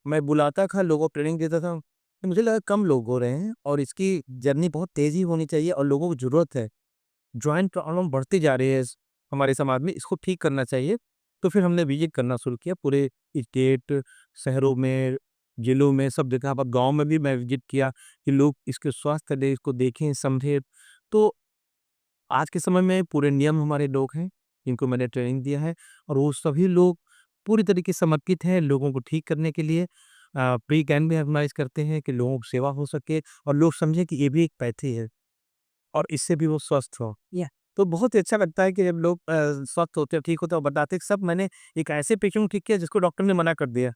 Speaker 2: मैं बुलाता था, लोगों को ट्रेनिंग देता था। तो मुझे लगा कम लोग हो रहे हैं और इसकी जर्नी बहुत तेज़ी होनी चाहिए और लोगों को ज़रूरत है। जॉइंट प्रॉब्लम बढ़ती जा रही है हमारे समाज में, इसको ठीक करना चाहिए। तो फिर हमने विज़िट करना शुरू किया पूरे स्टेट, शहरों में, जिलों में, सब जगह पर गाँव में भी मैं विज़िट किया कि लोग इसके स्वास्थ्य के लिए इसको देखें, समझें। तो आज के समय में पूरे नियम हमारे लोग हैं, जिनको मैंने ट्रेनिंग दिया है और वो सभी लोग पूरी तरीके से समर्पित हैं लोगों को ठीक करने के लिए। प्री कैन भी ऑर्गेनाइज़ करते हैं कि लोगों की सेवा हो सके और लोग समझें कि ये भी एक पैथी है और इससे भी वो स्वस्थ हो।
Speaker 1: या
Speaker 2: तो बहुत ही अच्छा लगता है कि जब लोग स्वस्थ होते हैं, ठीक होते हैं और बताते हैं कि सब मैंने एक ऐसे पेशेंट को ठीक किया जिसको डॉक्टर ने मना कर दिया।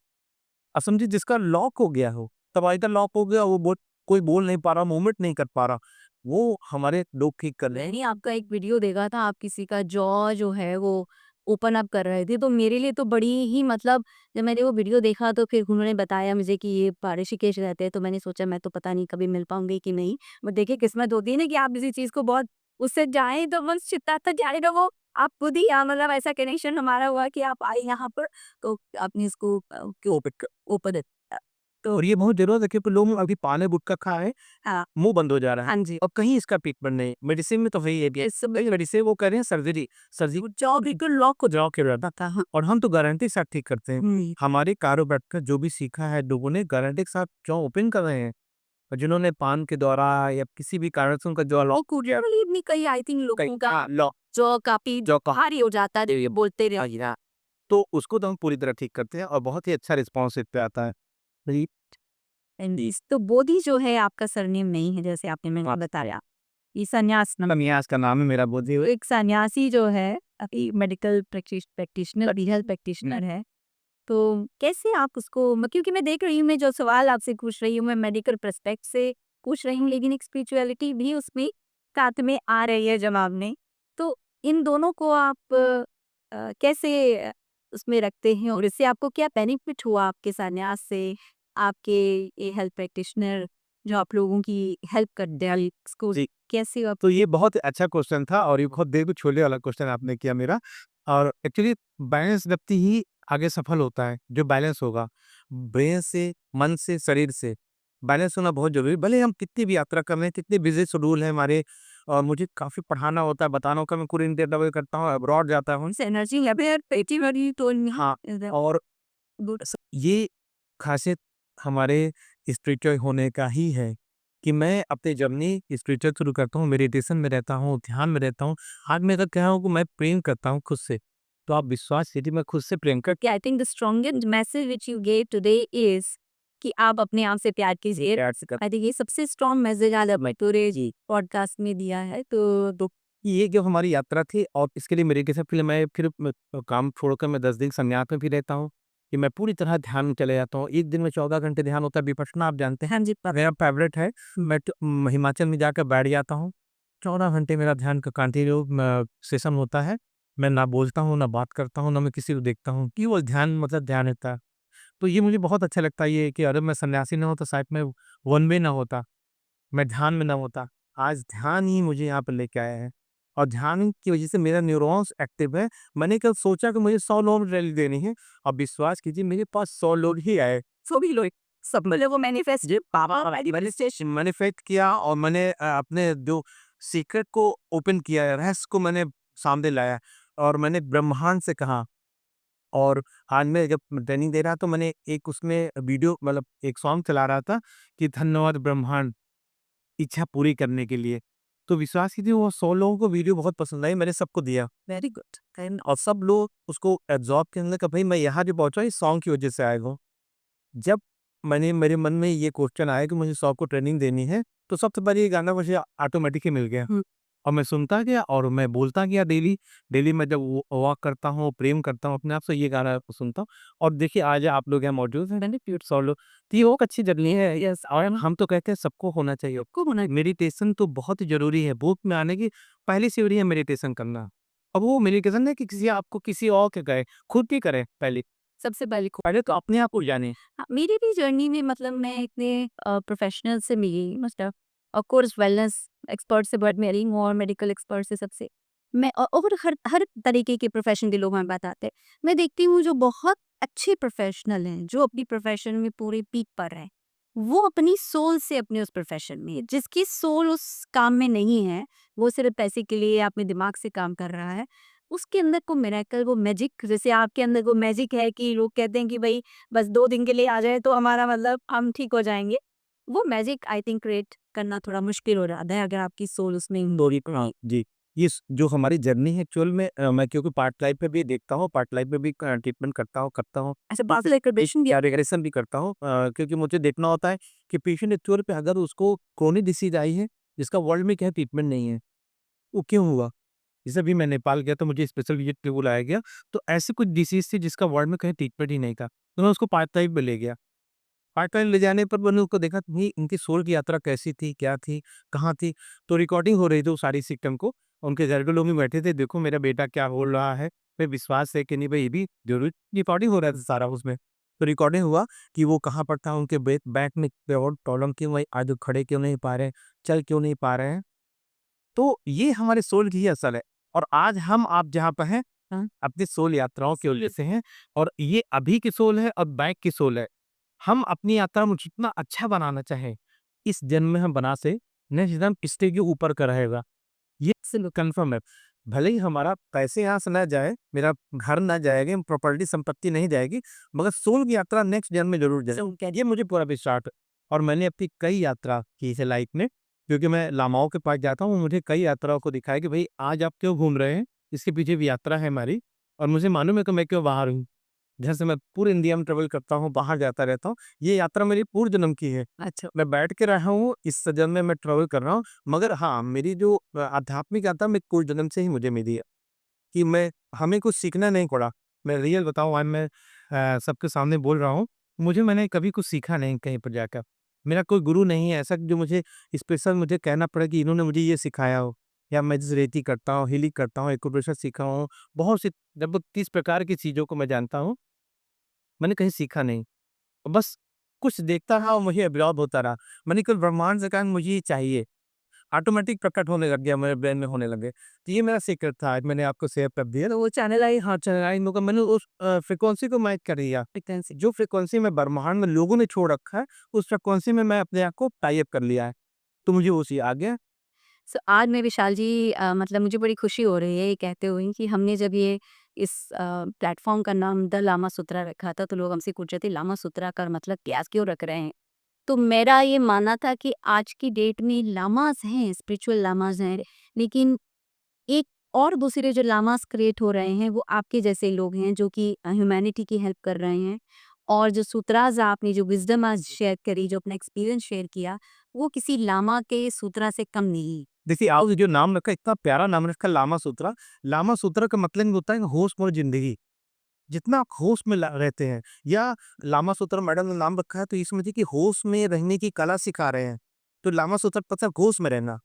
Speaker 2: अब समझिए जिसका लॉक हो गया हो, तबाहिता लॉक हो गया, वो कोई बोल नहीं पा रहा, मूवमेंट नहीं कर पा रहा, वो हमारे लोग ठीक कर रहे हैं।
Speaker 1: मैंने आपका एक वीडियो देखा था, आप किसी का जॉ जो है वो ओपन अप कर रहे थे, तो मेरे लिए तो बड़ी ही मतलब जब मैंने वो वीडियो देखा तो फिर उन्होंने बताया मुझे कि ये ऋषिकेश रहते हैं, तो मैंने सोचा मैं तो पता नहीं कभी मिल पाऊँगी कि नहीं। बट देखिए किस्मत होती है ना कि आप किसी चीज़ को बहुत उससे जाएँ तो बस चित्ता तक जाने दो, वो आप खुद ही मतलब ऐसा कनेक्शन हमारा हुआ कि आप आए यहाँ पर, तो आपने इसको ओपन तो
Speaker 2: और ये बहुत ज़रूरत है क्योंकि लोग अभी पान गुटखा खाए,
Speaker 1: हाँ,
Speaker 2: मुँह बंद हो जा रहा है
Speaker 1: हाँ जी।
Speaker 2: और कहीं इसका ट्रीटमेंट नहीं। मेडिसिन में तो वही है कि
Speaker 1: इस समय
Speaker 2: मेडिसिन वो कह रहे हैं सर्जरी, सर्जरी
Speaker 1: जॉ बिल्कुल लॉक
Speaker 2: को जाओ के रहता
Speaker 1: था। हाँ।
Speaker 2: और हम तो गारंटी के साथ ठीक करते हैं।
Speaker 1: हुँ।
Speaker 2: हमारे कारोबार जो भी सीखा है लोगों ने गारंटी के साथ जॉ ओपन कर रहे हैं और जिन्होंने पान के द्वारा या किसी भी कारण से उनका जॉ लॉक हो गया
Speaker 1: इतनी कई आई थिंक लोगों का
Speaker 2: हाँ, लॉक
Speaker 1: जो काफ़ी
Speaker 2: जॉ का
Speaker 1: भारी हो जाता है, ये बोलते रहे।
Speaker 2: तो उसको तो हम पूरी तरह ठीक करते हैं और बहुत ही अच्छा रिस्पॉन्स इस पे आता है। जी,
Speaker 1: तो बोधी जो है आपका सरनेम नहीं है जैसे आपने मेरे को बताया। ये संन्यास नाम,
Speaker 2: कमियास का नाम है मेरा बोधी हुए।
Speaker 1: एक सन्यासी जो है अभी मेडिकल प्रैक्टिशनर, हेल्थ प्रैक्टिशनर है। तो कैसे आप उसको क्योंकि मैं देख रही हूँ, मैं जो सवाल आपसे पूछ रही हूँ मैं मेडिकल पर्सपेक्ट से पूछ रही हूँ, लेकिन एक स्पिरिचुअलिटी भी उसमें साथ में आ रही है जवाब में। तो इन दोनों को आप कैसे उसमें रखते हैं और इससे आपको क्या बेनिफिट हुआ आपके सन्यास से? आपके ये हेल्थ प्रैक्टिशनर जो आप लोगों की हेल्प करते हैं इसको
Speaker 2: जी।
Speaker 1: कैसे आप
Speaker 2: तो ये बहुत अच्छा क्वेश्चन था और ये बहुत दिल को छूने वाला क्वेश्चन आपने किया मेरा और एक्चुअली बैलेंस व्यक्ति ही आगे सफल होता है जो बैलेंस होगा ब्रेन से मन से शरीर से बैलेंस होना बहुत जरूरी है। भले हम कितनी भी यात्रा कर रहे हैं कितने बिजी शेड्यूल है हमारे और मुझे काफी पढ़ाना होता है बताना होता है मैं पूरी इंडिया ट्रैवल करता हूँ अब्रॉड जाता हूँ
Speaker 1: एनर्जी लेवल पेटी वाली तो
Speaker 2: हाँ और
Speaker 1: गुड।
Speaker 2: ये खासियत हमारे स्पिरिचुअल होने का ही है कि मैं अपनी जर्नी स्पिरिचुअल शुरू करता हूँ, मेडिटेशन में रहता हूँ, ध्यान में रहता हूँ। आज मैं अगर कहा हूँ कि मैं प्रेम करता हूँ खुद से, तो आप विश्वास कीजिए मैं खुद से प्रेम कर
Speaker 1: I think the strongest message which you gave today is कि आप अपने आप से प्यार कीजिए।
Speaker 2: प्यार से कर
Speaker 1: आई थिंक ये सबसे स्ट्रॉन्ग मैसेज आज आपने पूरे
Speaker 2: जी।
Speaker 1: पॉडकास्ट में दिया है। तो
Speaker 2: ये जो हमारी यात्रा थी और इसके लिए मेडिटेशन फिर मैं काम छोड़कर मैं 10 दिन संन्यास में भी रहता हूँ, कि मैं पूरी तरह ध्यान में चले जाता हूँ। एक दिन में 14 घंटे ध्यान होता है, विपश्यना आप जानते हैं।
Speaker 1: हाँ जी,
Speaker 2: मेरा फेवरेट है। मैं हिमाचल में जाकर बैठ जाता हूँ। 14 घंटे मेरा ध्यान का कंटिन्यू सेशन होता है। मैं ना बोलता हूँ, ना बात करता हूँ, ना मैं किसी को देखता हूँ। केवल ध्यान मतलब ध्यान रहता है। तो ये मुझे बहुत अच्छा लगता है ये कि अगर मैं सन्यासी ना होता शायद मैं वन वे ना होता, मैं ध्यान में ना होता। आज ध्यान ही मुझे यहाँ पर लेके आया है और ध्यान की वजह से मेरा न्यूरॉन्स एक्टिव है। मैंने कल सोचा कि मुझे 100 लोग रैली देनी है। अब विश्वास कीजिए मेरे पास 100 लोग ही आए।
Speaker 1: सभी लोग सब मतलब वो मैनिफेस्ट
Speaker 2: जी, पापा मैनिफेस्टेशन मैनिफेस्ट किया और मैंने अपने जो सीक्रेट को ओपन किया है, रहस्य को मैंने सामने लाया और मैंने ब्रह्मांड से कहा। और आज मैं जब ट्रेनिंग दे रहा तो मैंने एक उसमें वीडियो मतलब एक सॉन्ग चला रहा था कि धन्यवाद ब्रह्मांड इच्छा पूरी करने के लिए। तो विश्वास कीजिए वो 100 लोगों को वीडियो बहुत पसंद आई, मैंने सबको दिया। Very good. एंड और सब लोग उसको एब्ज़ॉर्ब करने लगे, भाई मैं यहाँ जो पहुँचा इस सॉन्ग की वज़ह से आया हूँ। जब मेरे मन में ये क्वेश्चन आया कि मुझे 100 को ट्रेनिंग देनी है, तो सबसे पहले ये गाना मुझे ऑटोमेटिक ही मिल गया। और मैं सुनता गया और मैं बोलता गया डेली। डेली मैं जब वो वॉक करता हूँ, प्रेम करता हूँ अपने आप से, ये गाना सुनता हूँ। और देखिए आज आप लोग यहाँ मौजूद हैं, मैंने प्योर सॉलो तो ये बहुत अच्छी जर्नी है। यस और हम तो कहते हैं सबको होना चाहिए। सबको होना मेडिटेशन तो बहुत ही ज़रूरी है। भूख में आने की पहली सीढ़ी है मेडिटेशन करना। अब वो मेडिटेशन नहीं कि किसी आपको किसी और के कहे, खुद की करें पहले।
Speaker 1: सबसे पहले
Speaker 2: पहले तो अपने आप को जानें।
Speaker 1: हाँ, मेरी भी जर्नी में मतलब मैं इतने प्रोफेशनल से मिली मतलब ऑफ कोर्स वेलनेस एक्सपर्ट से बट मेरी हूँ और मेडिकल एक्सपर्ट से सबसे मैं और हर हर तरीके के प्रोफेशन के लोग हमारे पास आते हैं। मैं देखती हूँ जो बहुत अच्छे प्रोफेशनल हैं जो अपनी प्रोफेशन में पूरे पीक पर हैं, वो अपनी सोल से अपने उस प्रोफेशन में जिसकी सोल उस काम में नहीं है, वो सिर्फ पैसे के लिए या अपने दिमाग से काम कर रहा है, उसके अंदर को मिरेकल वो मैजिक जैसे आपके अंदर वो मैजिक है कि लोग कहते हैं कि भाई बस 2 दिन के लिए आ जाए तो हमारा मतलब हम ठीक हो जाएँगे। वो मैजिक आई थिंक क्रिएट करना थोड़ा मुश्किल हो जाता है अगर आपकी सोल उसमें
Speaker 2: स्टोरी पर हाँ, जी। ये जो हमारी जर्नी है एक्चुअल में मैं क्योंकि पार्ट लाइफ पे भी देखता हूँ, पार्ट लाइफ में भी ट्रीटमेंट करता हूँ।
Speaker 1: ऐसे बात लेकर बेशन
Speaker 2: या रिग्रेशन भी करता हूँ क्योंकि मुझे देखना होता है कि पेशेंट एक्चुअल पे अगर उसको क्रोनिक डिसीज़ आई है, जिसका वर्ल्ड में कहीं ट्रीटमेंट नहीं है, वो क्यों हुआ? जैसे अभी मैं नेपाल गया तो मुझे स्पेशल विज़िट पे बुलाया गया, तो ऐसी कुछ डिसीज़ थी जिसका वर्ल्ड में कहीं ट्रीटमेंट ही नहीं था। तो मैं उसको पार्ट लाइफ में ले गया। पार्ट टाइम ले जाने पर मैंने उसको देखा भाई इनकी सोल की यात्रा कैसी थी, क्या थी, कहाँ थी? तो रिकॉर्डिंग हो रही थी वो सारी सिस्टम को। उनके घर के लोग भी बैठे थे, देखो मेरा बेटा क्या बोल रहा है। मैं विश्वास है कि नहीं भाई ये भी ज़रूर रिकॉर्डिंग हो रहा था सारा उसमें। तो रिकॉर्डिंग हुआ कि वो कहाँ पर था, उनके बैक में और प्रॉब्लम क्यों आई, आज वो खड़े क्यों नहीं पा रहे हैं, चल क्यों नहीं पा रहे हैं। तो ये हमारे सोल की ही असल है और आज हम आप जहाँ पे हैं अपनी सोल यात्राओं की वजह से हैं और ये अभी की सोल है और बैक की सोल है। हम अपनी यात्रा में जितना अच्छा बनाना चाहें, इस जन्म में हम बना से नेक्स्ट जन्म इससे भी ऊपर का रहेगा। ये कन्फर्म है। भले ही हमारा पैसे यहाँ से ना जाए, मेरा घर ना जाएगा, प्रॉपर्टी संपत्ति नहीं जाएगी, मगर सोल की यात्रा नेक्स्ट जन्म में ज़रूर जाए। ये मुझे पूरा विश्वास है और मैंने अपनी कई यात्रा की है लाइफ में, क्योंकि मैं लामाओं के पास जाता हूँ, मुझे कई यात्राओं को दिखाया कि भई आज आप क्यों घूम रहे हैं? इसके पीछे भी यात्रा है हमारी और मुझे मालूम है कि मैं क्यों बाहर हूँ। जैसे मैं पूरे इंडिया में ट्रैवल करता हूँ, बाहर जाता रहता हूँ, ये यात्रा मेरी पूर्व जन्म की है। अच्छा। मैं बैठ के रहा हूँ, इस जन्म में मैं ट्रैवल कर रहा हूँ, मगर हाँ, मेरी जो आध्यात्मिक यात्रा मेरी पूर्व जन्म से ही मुझे मिली है, कि मैं हमें कुछ सीखना नहीं पड़ा। मैं रियल बताऊँ आज मैं सबके सामने बोल रहा हूँ, मैंने कभी कुछ सीखा नहीं कहीं पर जाकर। मेरा कोई गुरु नहीं है ऐसा जो मुझे स्पेशल मुझे कहना पड़े कि इन्होंने मुझे ये सिखाया हो या मैं जैसे रेकी करता हूँ, हीलिंग करता हूँ, एक्यूप्रेशर सीखा हूँ, बहुत सी लगभग 30 प्रकार की चीज़ों को मैं जानता हूँ। मैंने कहीं सीखा नहीं। बस कुछ देखता रहा और मुझे एब्ज़ॉर्ब होता रहा। मैंने केवल ब्रह्मांड से कहा मुझे ये चाहिए। ऑटोमेटिक प्रकट होने लग गया मेरे ब्रेन में होने लगे। तो ये मेरा सीक्रेट था आज मैंने आपको शेयर कर दिया। तो वो चैनल आई हाँ, चैनल आई मगर मैंने उस फ्रीक्वेंसी को मैच कर लिया। फ्रीक्वेंसी जो फ्रीक्वेंसी में ब्रह्मांड में लोगों ने छोड़ रखा है, उस फ्रीक्वेंसी में मैं अपने आप को टाई अप कर लिया है। तो मुझे वो चीज़ आ गया।
Speaker 1: सो आज मैं विशाल जी मतलब मुझे बड़ी खुशी हो रही है ये कहते हुए कि हमने जब ये इस प्लेटफॉर्म का नाम द लामा सूत्रा रखा था, तो लोग हमसे पूछ रहे थे लामा सूत्रा का मतलब क्या, क्यों रख रहे हैं? तो मेरा ये मानना था कि आज की डेट में लामास हैं, स्पिरिचुअल लामास हैं, लेकिन एक और दूसरे जो लामास क्रिएट हो रहे हैं वो आपके जैसे लोग हैं जो कि ह्यूमैनिटी की हेल्प कर रहे हैं। और जो सूत्राज आपने जो विजडम आज शेयर करी, जो अपना एक्सपीरियंस शेयर किया, वो किसी लामा के सूत्रा से कम नहीं।
Speaker 2: देखिए, आप जो नाम रखा, इतना प्यारा नाम रखा लामा सूत्रा। लामा सूत्रा का मतलब होता है होशपूर्ण ज़िंदगी। जितना आप होश में रहते हैं, या लामा सूत्र मैडम ने नाम रखा है तो ये समझिए कि होश में रहने की कला सिखा रहे हैं। तो लामा सूत्र मतलब होश में रहना।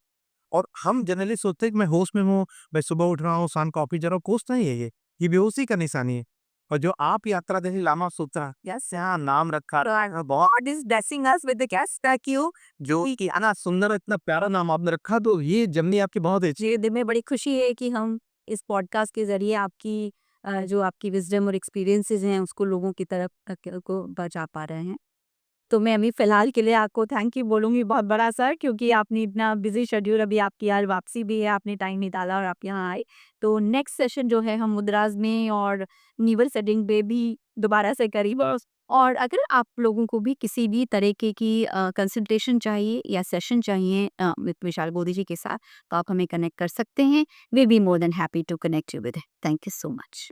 Speaker 2: और हम जनरली सोचते हैं कि मैं होश में हूँ, मैं सुबह उठ रहा हूँ, शाम कॉफ़ी जा रहा हूँ, होश नहीं है ये बेहोशी का निशानी है। और जो आप यात्रा देखिए लामा सूत्रा, क्या नाम रखा है, god is blessing us with the cash टैक्यू, जो कि है ना सुंदर, इतना प्यारा नाम आपने रखा, तो ये जर्नी आपकी बहुत अच्छी।
Speaker 1: जी, दिल में बड़ी खुशी है कि हम इस पॉडकास्ट के ज़रिए आपकी जो आपकी विज़डम और एक्सपीरियंसेस हैं उसको लोगों की तरफ तक को पहुँचा पा रहे हैं। तो मैं अभी फ़िलहाल के लिए आपको थैंक यू बोलूँगी बहुत बड़ा सर, क्योंकि आपने इतना बिज़ी शेड्यूल, अभी आपकी आज वापसी भी है, आपने टाइम निकाला और आप यहाँ आए। तो नेक्स्ट सेशन जो है हम मुद्राज़ में और नीवल सेटिंग पे भी दोबारा से करेंगे। और अगर आप लोगों को भी किसी भी तरीके की कंसल्टेशन चाहिए या सेशन चाहिए विद विशाल बोधी जी के साथ, तो आप हमें कनेक्ट कर सकते हैं। We be more than happy to connect you with. Thank you so much.